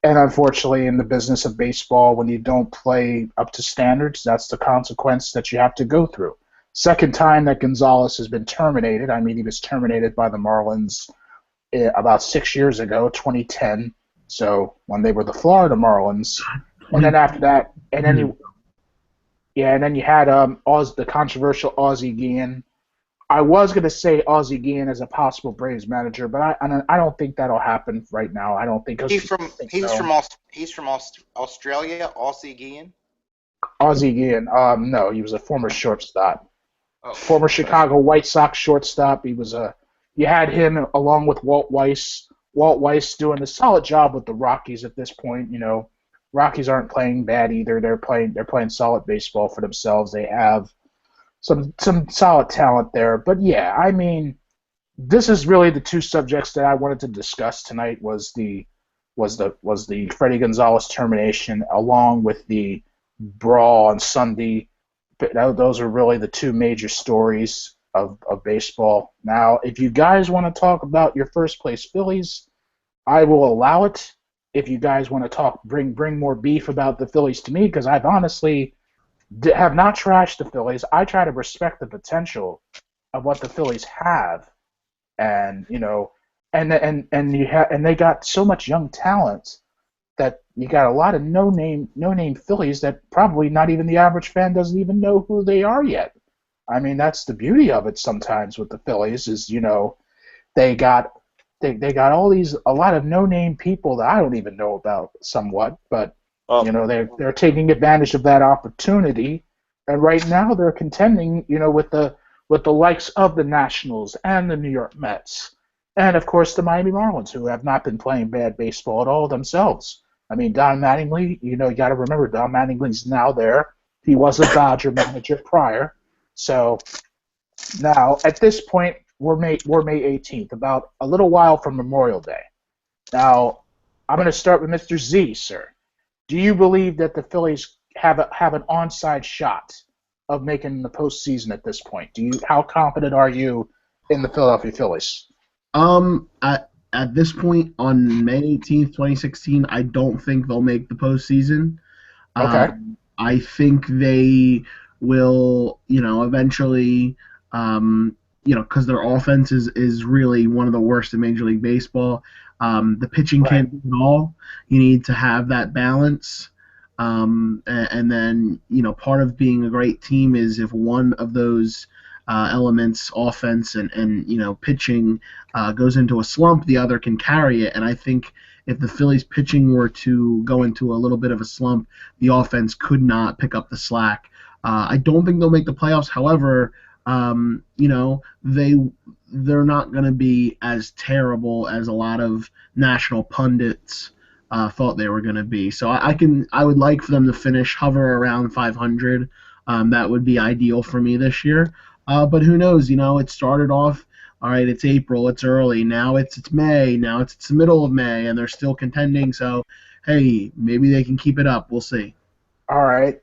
unfortunately, in the business of baseball, when you don't play up to standards, that's the consequence that you have to go through. Second time that Gonzalez has been terminated. I mean, he was terminated by the Marlins about 6 years ago, 2010. So when they were the Florida Marlins, and then after that, and then 20. you, yeah, and then you had the controversial Ozzie Guillen. I was gonna say Ozzie Guillen as a possible Braves manager, but I don't think that'll happen right now. I don't think because He's from think he's so. from Australia, Aussie Guillen. Ozzie Guillen, no, he was a former shortstop, Oh, former okay. Chicago White Sox shortstop. He was a. You had him along with Walt Weiss. Walt Weiss doing a solid job with the Rockies at this point. Rockies aren't playing bad either. They're playing solid baseball for themselves. They have some solid talent there. But yeah, I mean, this is really the two subjects that I wanted to discuss tonight was the Freddie Gonzalez termination along with the brawl on Sunday. Those are really the two major stories of baseball. Now, if you guys want to talk about your first place Phillies, I will allow it. If you guys want to talk, bring more beef about the Phillies to me, because I've honestly have not trashed the Phillies. I try to respect the potential of what the Phillies have, and and they got so much young talent that you got a lot of no name Phillies that probably not even the average fan doesn't even know who they are yet. I mean, that's the beauty of it sometimes with the Phillies is they got they got a lot of no name people that I don't even know about somewhat, but Well, they're taking advantage of that opportunity, and right now they're contending with the likes of the Nationals and the New York Mets, and of course the Miami Marlins, who have not been playing bad baseball at all themselves. I mean, Don Mattingly, you got to remember Don Mattingly's now there. He was a Dodger manager prior, so now at this point we're May 18th, about a little while from Memorial Day. Now I'm going to start with Mr. Z, sir. Do you believe that the Phillies have an onside shot of making the postseason at this point? How confident are you in the Philadelphia Phillies? At this point on May 18th, 2016, I don't think they'll make the postseason. Okay, I think they will, eventually, because their offense is really one of the worst in Major League Baseball. The pitching right, can't do it all. You need to have that balance. And then, part of being a great team is if one of those elements, offense and pitching, goes into a slump, the other can carry it. And I think if the Phillies pitching were to go into a little bit of a slump, the offense could not pick up the slack. I don't think they'll make the playoffs. However, they're not going to be as terrible as a lot of national pundits thought they were going to be. So I would like for them to hover around 500. That would be ideal for me this year. But who knows? It started off all right, it's April, it's early, now it's May, now it's the middle of May, and they're still contending. So, hey, maybe they can keep it up. We'll see. All right.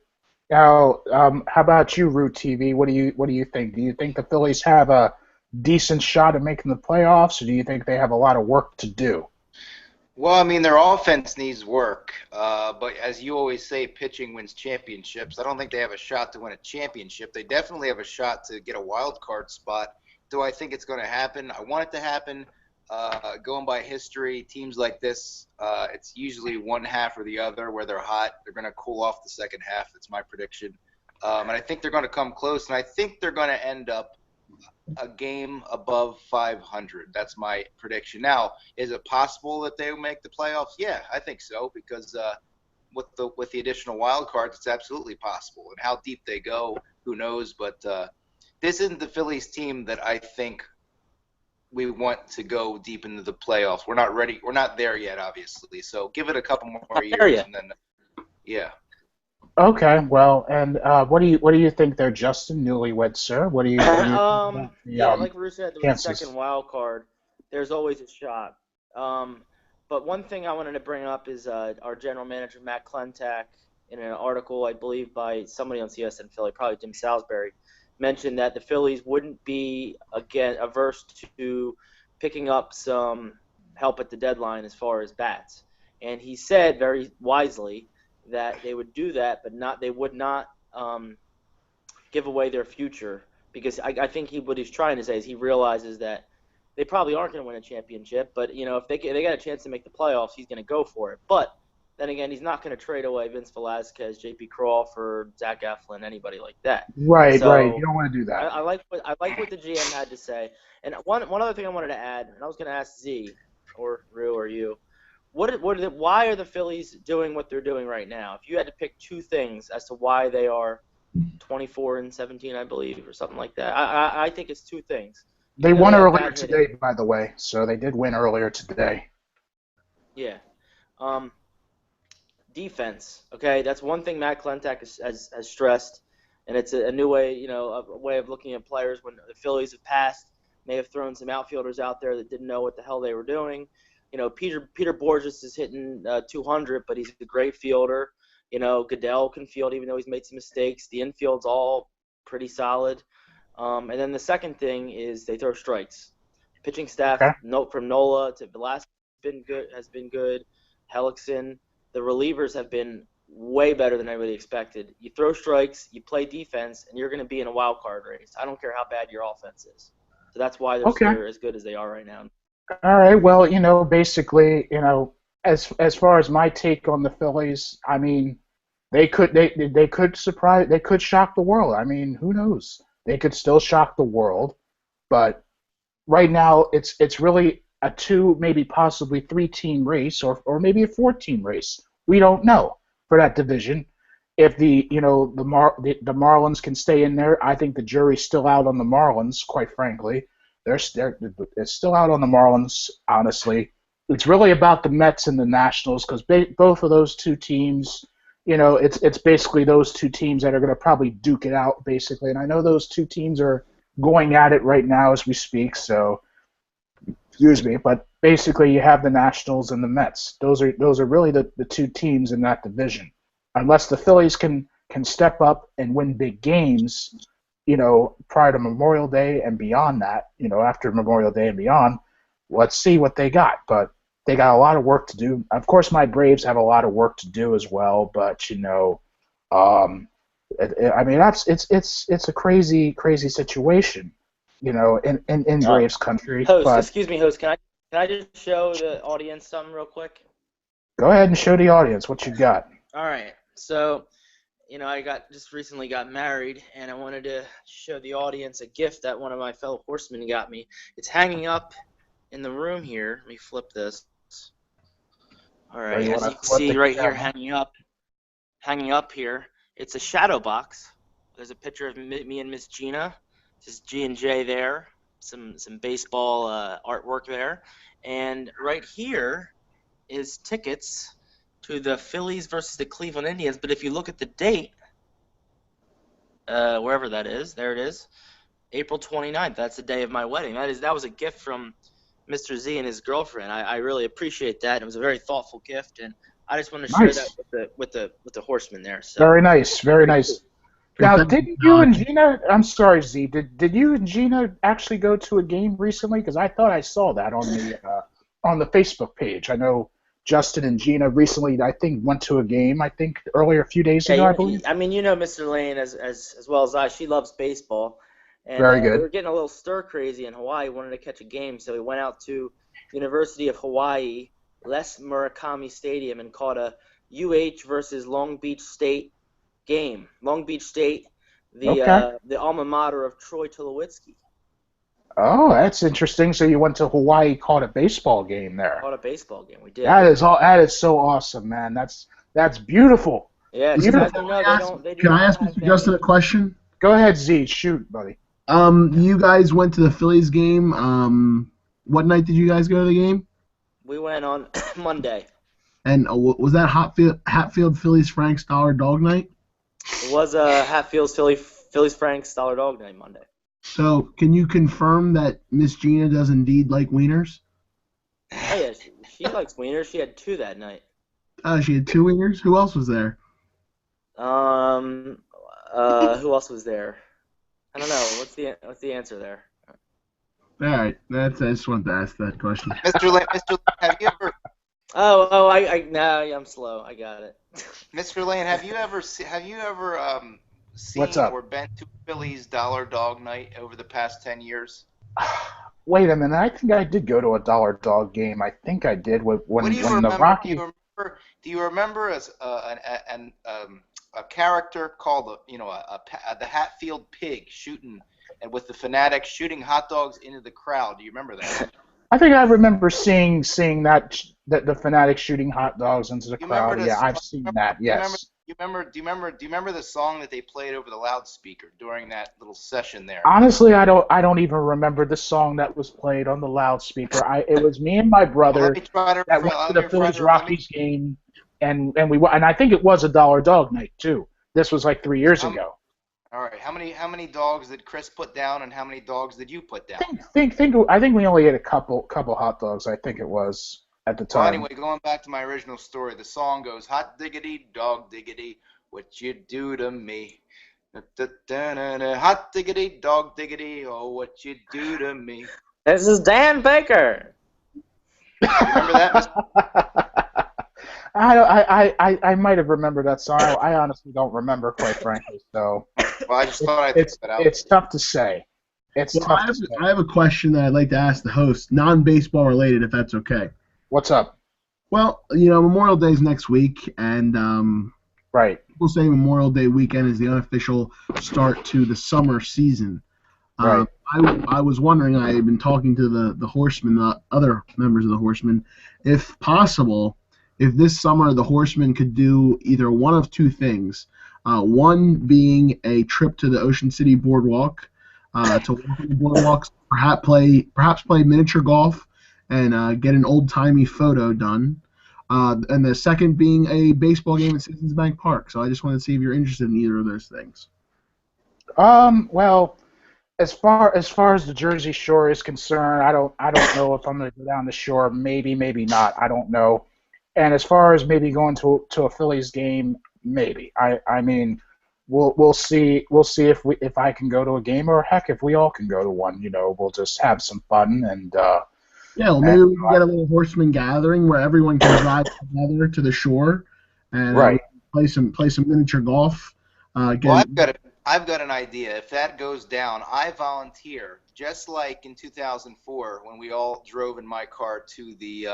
Now, how about you, Root TV? What do you think? Do you think the Phillies have a decent shot at making the playoffs, or do you think they have a lot of work to do? Well, I mean, their offense needs work, but as you always say, pitching wins championships. I don't think they have a shot to win a championship. They definitely have a shot to get a wild card spot. Do I think it's going to happen? I want it to happen. Going by history, teams like this, it's usually one half or the other where they're hot. They're going to cool off the second half. That's my prediction. And I think they're going to come close, and I think they're going to end up a game above 500. That's my prediction. Now, is it possible that they will make the playoffs? Yeah, I think so because with the additional wild cards, it's absolutely possible. And how deep they go, who knows? But this isn't the Phillies team that I think we want to go deep into the playoffs. We're not ready. We're not there yet, obviously. So give it a couple more There years, you. and then yeah. Okay, well, and what do you think there, Justin, newlywed sir? What do you think about the Yeah, like Bruce said, with the second chances? wild card, there's always a shot. Um, but one thing I wanted to bring up is our general manager Matt Klentak, in an article I believe by somebody on CSN Philly, probably Jim Salisbury, mentioned that the Phillies wouldn't be again averse to picking up some help at the deadline as far as bats, and he said very wisely that they would do that, but not they would not give away their future because I think what he's trying to say is he realizes that they probably aren't going to win a championship, but if they got a chance to make the playoffs, he's going to go for it. But then again, he's not going to trade away Vince Velasquez, J.P. Crawford, Zach Eflin, anybody like that. Right, right. You So don't want to do I, that. I like what the GM had to say. And one other thing I wanted to add, and I was going to ask Z or Rue or you, why are the Phillies doing what they're doing right now? If you had to pick two things as to why they are 24-17, I believe, or something like that, I think it's two things. They You know, won they have earlier bad hitting. today, by the way, so they did win earlier today. Yeah. Um, Defense. Okay, that's one thing Matt Klentak has stressed, and it's a new way, a way of looking at players. When the Phillies have passed, may have thrown some outfielders out there that didn't know what the hell they were doing. Peter Borges is hitting 200, but he's a great fielder. Goodell can field even though he's made some mistakes. The infield's all pretty solid. And then the second thing is they throw strikes. Pitching staff, Okay. from Nola to Velasquez has been good. Hellickson, the relievers have been way better than everybody expected. You throw strikes, you play defense, and you're going to be in a wild card race. I don't care how bad your offense is. So that's why Okay. they're as good as they are right now. All right. Well, basically, as far as my take on the Phillies, I mean, they could surprise, they could shock the world. I mean, who knows? They could still shock the world, but right now it's really a two, maybe possibly three-team race, or maybe a four-team race. We don't know for that division. If the Marlins can stay in there, I think the jury's still out on the Marlins. Quite frankly, they're it's still out on the Marlins. Honestly, it's really about the Mets and the Nationals because both of those two teams. It's basically those two teams that are going to probably duke it out, basically. And I know those two teams are going at it right now as we speak. So, excuse me, but basically you have the Nationals and the Mets. Those are really the two teams in that division. Unless the Phillies can step up and win big games, prior to Memorial Day and beyond that, after Memorial Day and beyond, let's see what they got. But they got a lot of work to do. Of course, my Braves have a lot of work to do as well. But um, I mean, it's a crazy situation, in Uh, Braves country. Host, But excuse me, host. Can I just show the audience something real quick? go ahead and show the audience what you got. All right. So, I just recently got married, and I wanted to show the audience a gift that one of my fellow horsemen got me. It's hanging up in the room here. Let me flip this. All So right. you As want you to can flip see the right here, camera? hanging up here, it's a shadow box. There's a picture of me and Miss Gina, just G&J there. Some baseball artwork there, and right here is tickets to the Phillies versus the Cleveland Indians. But if you look at the date, wherever that is, there it is. April 29th. That's the day of my wedding. That was a gift from Mr. Z and his girlfriend. I really appreciate that. It was a very thoughtful gift, and I just want to share that Nice. with the horsemen there. So Very nice. Very pretty cool. nice. Well, Now, thank you, didn't you and Josh. Gina? I'm sorry, Z. Did you and Gina actually go to a game recently? Because I thought I saw that on the Facebook page. I know Justin and Gina recently, I think, went to a game. I think earlier a few days Yeah, ago, I believe. I mean, Mr. Lane as well as I. She loves baseball, and Very we good. were getting a little stir crazy in Hawaii. Wanted to catch a game, so we went out to University of Hawaii, Les Murakami Stadium, and caught a UH versus Long Beach State game. Long Beach State, Okay. the alma mater of Troy Tulowitzki. Oh, that's interesting. So you went to Hawaii, caught a baseball game there. Caught a baseball game. We did. That is all. That is so awesome, man. That's beautiful. Yeah, because Listen, as Beautiful. you know, they do can I not ask have Mr. Justin a any. question? Go ahead, Z. Shoot, buddy. You guys went to the Phillies game. What night did you guys go to the game? We went on Monday. And was that Hatfield Phillies Frank's Dollar Dog night? It was Hatfield's Phillies Frank's Dollar Dog Night Monday. So, can you confirm that Miss Gina does indeed like wieners? Oh yeah, she likes wieners. She had 2 that night. She had 2 wieners. Who else was there? Who else was there? I don't know. What's the answer there? All right, I just wanted to ask that question. Mr. Lane, have you ever, No, I'm slow. I got it. Mr. Lane, have you ever What's seen up? or been to Philly's Dollar Dog Night over the past 10 years? Wait a minute. I think I did go to a Dollar Dog game. I think I did when What do you when the remember? Rocky. Do you remember as a character called the Hatfield Pig shooting and with the fanatics shooting hot dogs into the crowd? Do you remember that? I think I remember seeing that the fanatics shooting hot dogs into the You remember crowd. this? Yeah, I've seen that. Yes. Do you remember the song that they played over the loudspeaker during that little session there? Honestly, I don't even remember the song that was played on the loudspeaker. It was me and my Well, brother that went to the Phillies Rockies game, and I think it was a Dollar Dog night too. This was like 3 years Um, ago. all right. How many dogs did Chris put down, and how many dogs did you put down? I think we only ate a couple hot dogs. I think it was at the Well, time. anyway, going back to my original story, the song goes, "Hot diggity, dog diggity, what you do to me." Da-da-da-da-da. Hot diggity, dog diggity, oh, what you do to me. This is Dan Baker. You remember that, Mr. I might have remembered that song. I honestly don't remember, quite frankly. So Well, I just thought I'd throw that out. it's tough to say. It's Well, tough to say. I have a question that I'd like to ask the host, non-baseball related, if that's okay. What's up? Well, Memorial Day is next week, and Right. people say Memorial Day weekend is the unofficial start to the summer season. Right. I was wondering, I had been talking to the Horsemen, the other members of the Horsemen, if possible, if this summer the Horsemen could do either one of 2 things. One being a trip to the Ocean City Boardwalk, to walk on the boardwalks, perhaps play miniature golf, and get an old-timey photo done. And the second being a baseball game at Citizens Bank Park. So I just wanted to see if you're interested in either of those things. Well, as far as the Jersey Shore is concerned, I don't know if I'm going to go down the shore. Maybe not. I don't know. And as far as maybe going to a Phillies game, maybe. I mean, we'll see if I can go to a game, or heck, if we all can go to one. We'll just have some fun and. Yeah, well, maybe we can get a little horseman gathering where everyone can drive together to the shore and Right. play some miniature golf. Well, I've got an idea. If that goes down, I volunteer, just like in 2004 when we all drove in my car to the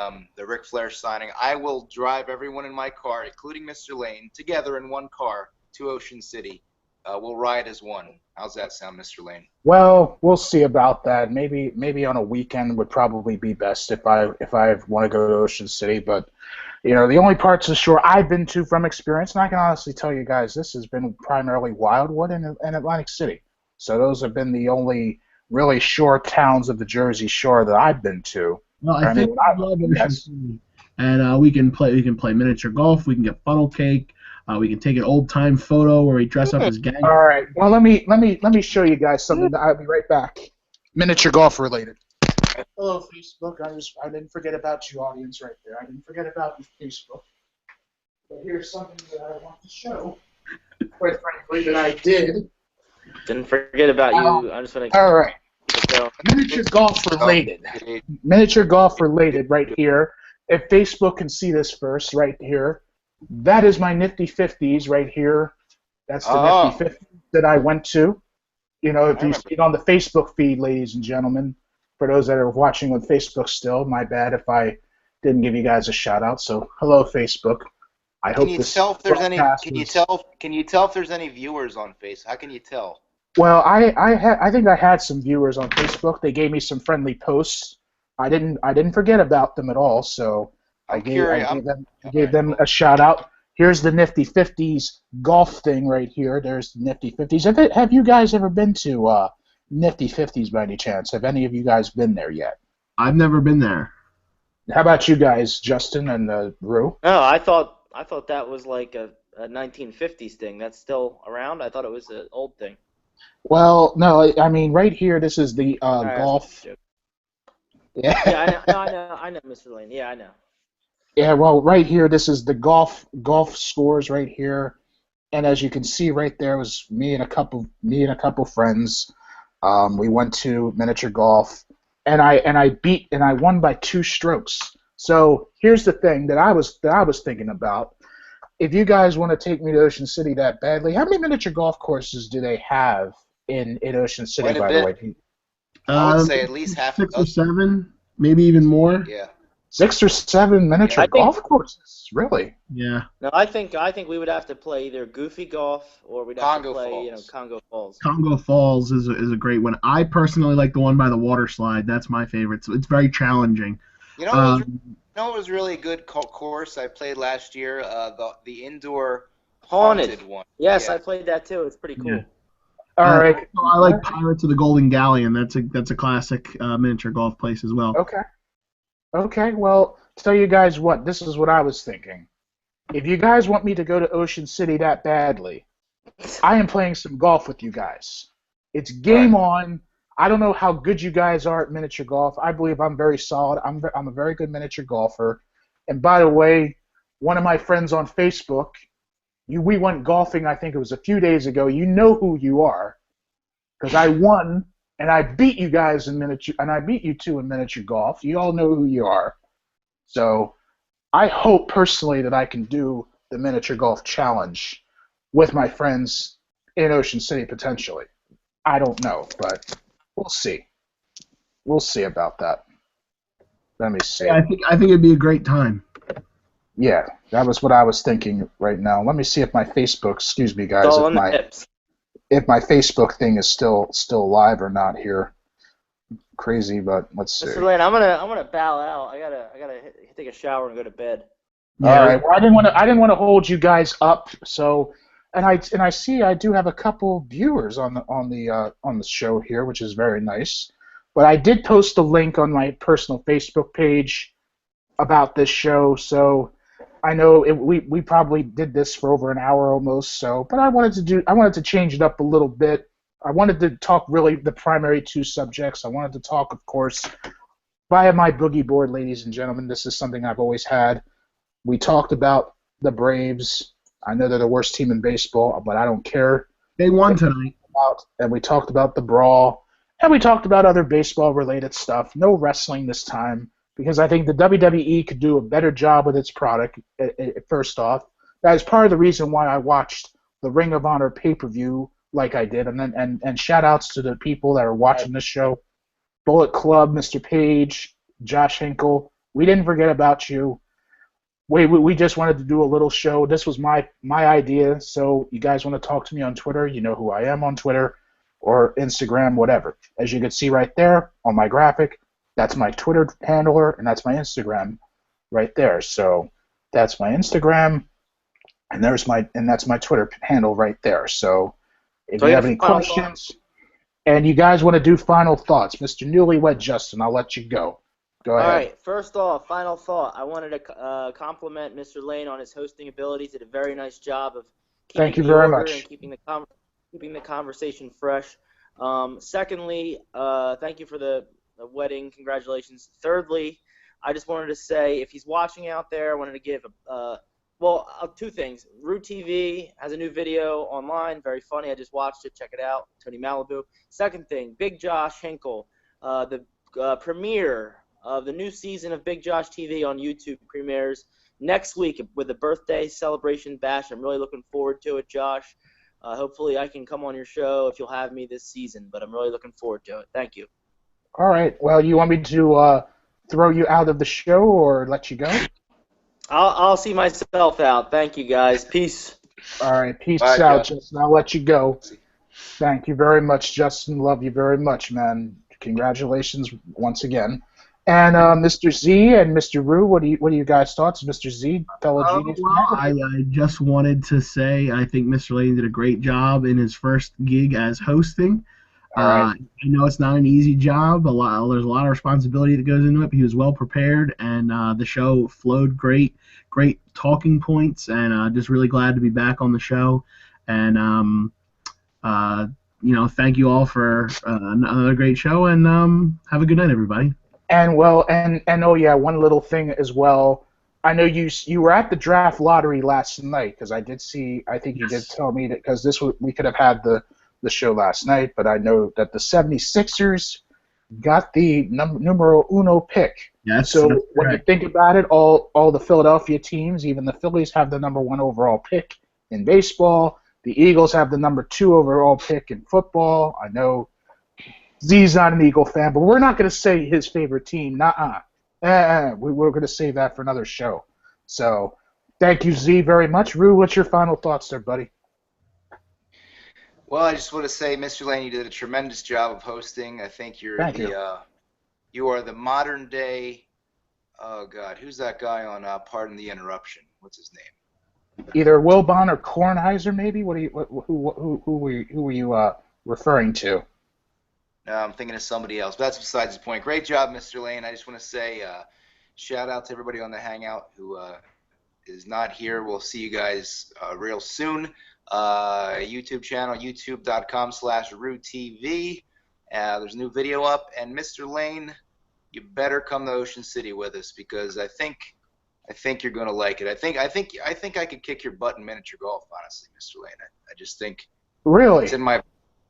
Ric Flair signing. I will drive everyone in my car, including Mr. Lane, together in one car to Ocean City. We'll ride as one. How's that sound, Mr. Lane? Well, we'll see about that. Maybe on a weekend would probably be best if I want to go to Ocean City. But the only parts of the shore I've been to from experience, and I can honestly tell you guys, this has been primarily Wildwood and Atlantic City. So those have been the only really shore towns of the Jersey Shore that I've been to. Well, I think I love Ocean City, and we can play miniature golf. We can get funnel cake. We can take an old time photo where we dress up as gang. All right. Well, let me show you guys something. I'll be right back. Miniature golf related. Hello, Facebook. I didn't forget about you, audience, right there. I didn't forget about you, Facebook. But here's something that I want to show. Quite frankly, that I did. Didn't forget about you. I'm just gonna All right. keep it going. Miniature golf related. Okay. Miniature golf related right here. If Facebook can see this first, right here, that is my Nifty 50s right here. That's the Nifty 50s that I went to. You know, if you see it on the Facebook feed, ladies and gentlemen, for those that are watching on Facebook still, my bad if I didn't give you guys a shout out. So, hello, Facebook. I hope Can you this tell if there's any? broadcast Can you is- tell? Can you tell if there's any viewers on Face? How can you tell? Well, I think I had some viewers on Facebook. They gave me some friendly posts. I didn't forget about them at all. So I gave them a shout out. Here's the Nifty 50s golf thing right here. There's the Nifty 50s. Have you guys ever been to Nifty 50s by any chance? Have any of you guys been there yet? I've never been there. How about you guys, Justin and Rue? No, I thought that was like a 1950s thing. That's still around. I thought it was an old thing. Well, no, I mean right here. This is the All right, golf. Yeah, Yeah. I know, Mr. Lane. Yeah, I know. Yeah. Well, right here, this is the golf scores right here, and as you can see right there was me and a couple friends. We went to miniature golf, and I won by 2 strokes. So here's the thing that I was thinking about. If you guys want to take me to Ocean City that badly, how many miniature golf courses do they have in Ocean City, Quite a by bit. the way? I would say at least half. 6 or 7, maybe even more. Yeah. 6 or 7 miniature I think- golf courses, really? Yeah. No, I think we would have to play either Goofy Golf or we'd have Congo to play, Falls. Congo Falls. Congo Falls is a great one. I personally like the one by the water slide. That's my favorite. So it's very challenging. You know, what was, Um, it was really a good course I played last year. The indoor Haunted. one. Yes, Yeah. I played that too. It's pretty cool. Yeah. All right. So I like Pirates of the Golden Galleon. That's a classic miniature golf place as well. Okay. Okay. Well, tell you guys what. This is what I was thinking. If you guys want me to go to Ocean City that badly, I am playing some golf with you guys. It's game on. I don't know how good you guys are at miniature golf. I believe I'm very solid. I'm a very good miniature golfer. And by the way, one of my friends on Facebook, we went golfing. I think it was a few days ago. You know who you are, because I won and I beat you guys in miniature, and I beat you too in miniature golf. You all know who you are. So I hope personally that I can do the miniature golf challenge with my friends in Ocean City potentially. I don't know, but we'll see. We'll see about that. Let me see. Yeah, I think it'd be a great time. Yeah, that was what I was thinking right now. Let me see if my Facebook, excuse me guys, It's all in the hips. if my Facebook thing is still live or not here. Crazy, but let's see. Mr. Lane, I'm gonna bow out. I gotta take a shower and go to bed. All right. Well, I didn't want to hold you guys up. So, and I see I do have a couple viewers on the show here, which is very nice. But I did post a link on my personal Facebook page about this show, so I know we probably did this for over an hour almost. So, but I wanted to change it up a little bit. I wanted to talk really the primary 2 subjects. I wanted to talk, of course, via my boogie board, ladies and gentlemen. This is something I've always had. We talked about the Braves. I know they're the worst team in baseball, but I don't care. They won tonight. And we talked about the brawl, and we talked about other baseball-related stuff. No wrestling this time, because I think the WWE could do a better job with its product, first off. That is part of the reason why I watched the Ring of Honor pay-per-view like I did, and shout-outs to the people that are watching this show. Bullet Club, Mr. Page, Josh Hinkle, we didn't forget about you. We just wanted to do a little show. This was my idea, so you guys want to talk to me on Twitter, you know who I am on Twitter, or Instagram, whatever. As you can see right there on my graphic, that's my Twitter handler, and that's my Instagram right there. So that's my Instagram, and that's my Twitter handle right there. So if you have any questions, and you guys want to do final thoughts, Mr. Newlywed Justin, I'll let you go. Go All ahead. right. First off, final thought. I wanted to compliment Mr. Lane on his hosting abilities. Did a very nice job of Thank keeping you the very order and much. keeping the conversation fresh. Secondly, thank you for the wedding. Congratulations. Thirdly, I just wanted to say if he's watching out there, I wanted to give two things. Root TV has a new video online, very funny. I just watched it. Check it out. Tony Malibu. Second thing, Big Josh Hinkle, the premiere of the new season of Big Josh TV on YouTube premieres next week with a birthday celebration bash. I'm really looking forward to it, Josh. Hopefully, I can come on your show if you'll have me this season, but I'm really looking forward to it. Thank you. All right. Well, you want me to throw you out of the show or let you go? I'll see myself out. Thank you, guys. Peace. All right. Peace Bye, out, Justin. Justin. I'll let you go. Thank you very much, Justin. Love you very much, man. Congratulations once again. And Mr. Z and Mr. Rue, what are you guys' thoughts? Mr. Z, fellow genius Well, man. I just wanted to say I think Mr. Lane did a great job in his first gig as hosting. All right. I know it's not an easy job. There's a lot of responsibility that goes into it, but he was well prepared, and the show flowed great, great talking points, and just really glad to be back on the show. And thank you all for another great show, and have a good night, everybody. And well, and oh yeah, one little thing as well. I know you were at the draft lottery last night because I did see. I think you did Yes. tell me that because we could have had the show last night, but I know that the 76ers got the numero uno pick. Yes, So that's when you correct. think about it, all the Philadelphia teams, even the Phillies, have the number one overall pick in baseball. The Eagles have the number two overall pick in football. I know Z's not an Eagle fan, but we're not going to say his favorite team. Nuh-uh. We're going to save that for another show. So thank you, Z, very much. Rue, what's your final thoughts there, buddy? Well, I just want to say, Mr. Lane, you did a tremendous job of hosting. I think Thank you. you are the modern day. Oh God, who's that guy on Pardon the Interruption? What's his name? Either Wilbon or Kornheiser, maybe. Who were you referring to? No, I'm thinking of somebody else. But that's besides the point. Great job, Mr. Lane. I just want to say shout out to everybody on the Hangout who is not here. We'll see you guys real soon. YouTube channel, youtube.com/RooTV. There's a new video up. And Mr. Lane, you better come to Ocean City with us because I think you're going to like it. I think I could kick your butt in miniature golf, honestly, Mr. Lane. I just think it's Really? in my.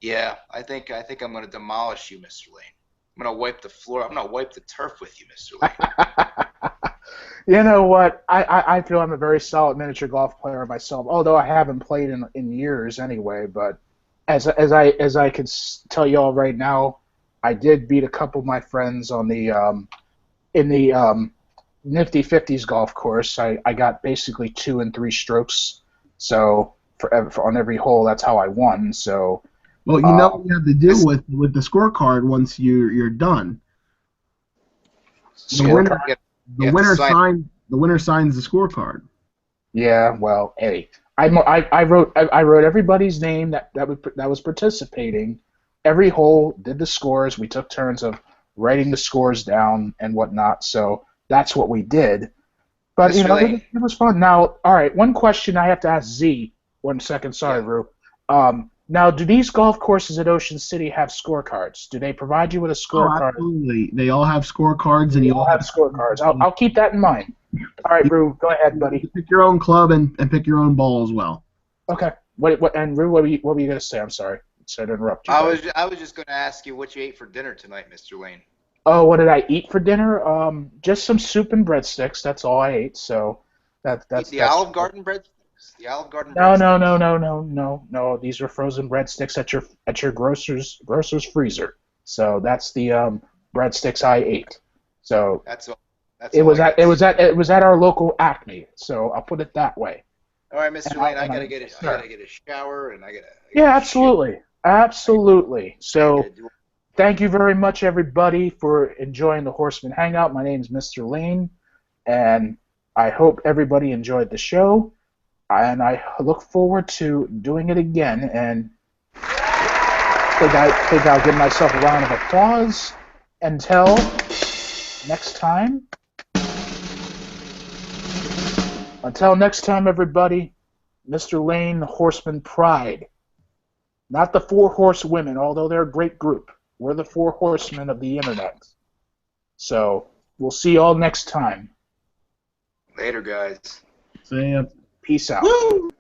Yeah, I think I'm going to demolish you, Mr. Lane. I'm going to wipe the floor. I'm going to wipe the turf with you, Mr. Lane. You know what? I feel I'm a very solid miniature golf player myself, although I haven't played in years anyway. But as I can tell you all right now, I did beat a couple of my friends on the in the Nifty 50s golf course. I got basically 2 and 3 strokes, so on every hole, that's how I won. So. Well, you know what you have to do with the scorecard once you're done. The winner Scorecard. the winner signs the scorecard. Yeah, well, hey, I wrote everybody's name that was participating. Every hole did the scores. We took turns of writing the scores down and whatnot. So that's what we did. But Mr. Lane. it was fun. Now, all right, one question I have to ask Z. 1 second, sorry, Yeah. Rue. Now, do these golf courses at Ocean City have scorecards? Do they provide you with a Oh, scorecard? absolutely. They all have scorecards, and They you all all have scorecards. I'll keep that in mind. All right, Rue, go ahead, buddy. pick your own club and pick your own ball as well. Okay. And Rue, what were you going to say? I'm sorry. Sorry to interrupt you. I was just going to ask you what you ate for dinner tonight, Mr. Lane. Oh, what did I eat for dinner? Just some soup and breadsticks. That's all I ate. So that's The Olive Garden breadsticks. The Olive Garden No, breadsticks. no. These are frozen breadsticks at your grocer's freezer. So that's the breadsticks I ate. So That's all. That's it all was I at got. it was at our local Acme. So I'll put it that way. All right, Mr. And Lane, I and gotta get it. I sure. gotta get a shower and I gotta Yeah, shit. absolutely, absolutely. I So. gotta do. Thank you very much, everybody, for enjoying the Horseman Hangout. My name is Mr. Lane, and I hope everybody enjoyed the show. And I look forward to doing it again. And I think I'll give myself a round of applause and tell next time. Until next time, everybody, Mr. Lane, the Horseman Pride. Not the Four Horsewomen, although they're a great group. We're the Four Horsemen of the Internet. So, we'll see you all next time. Later, guys. See ya. Peace out. Woo!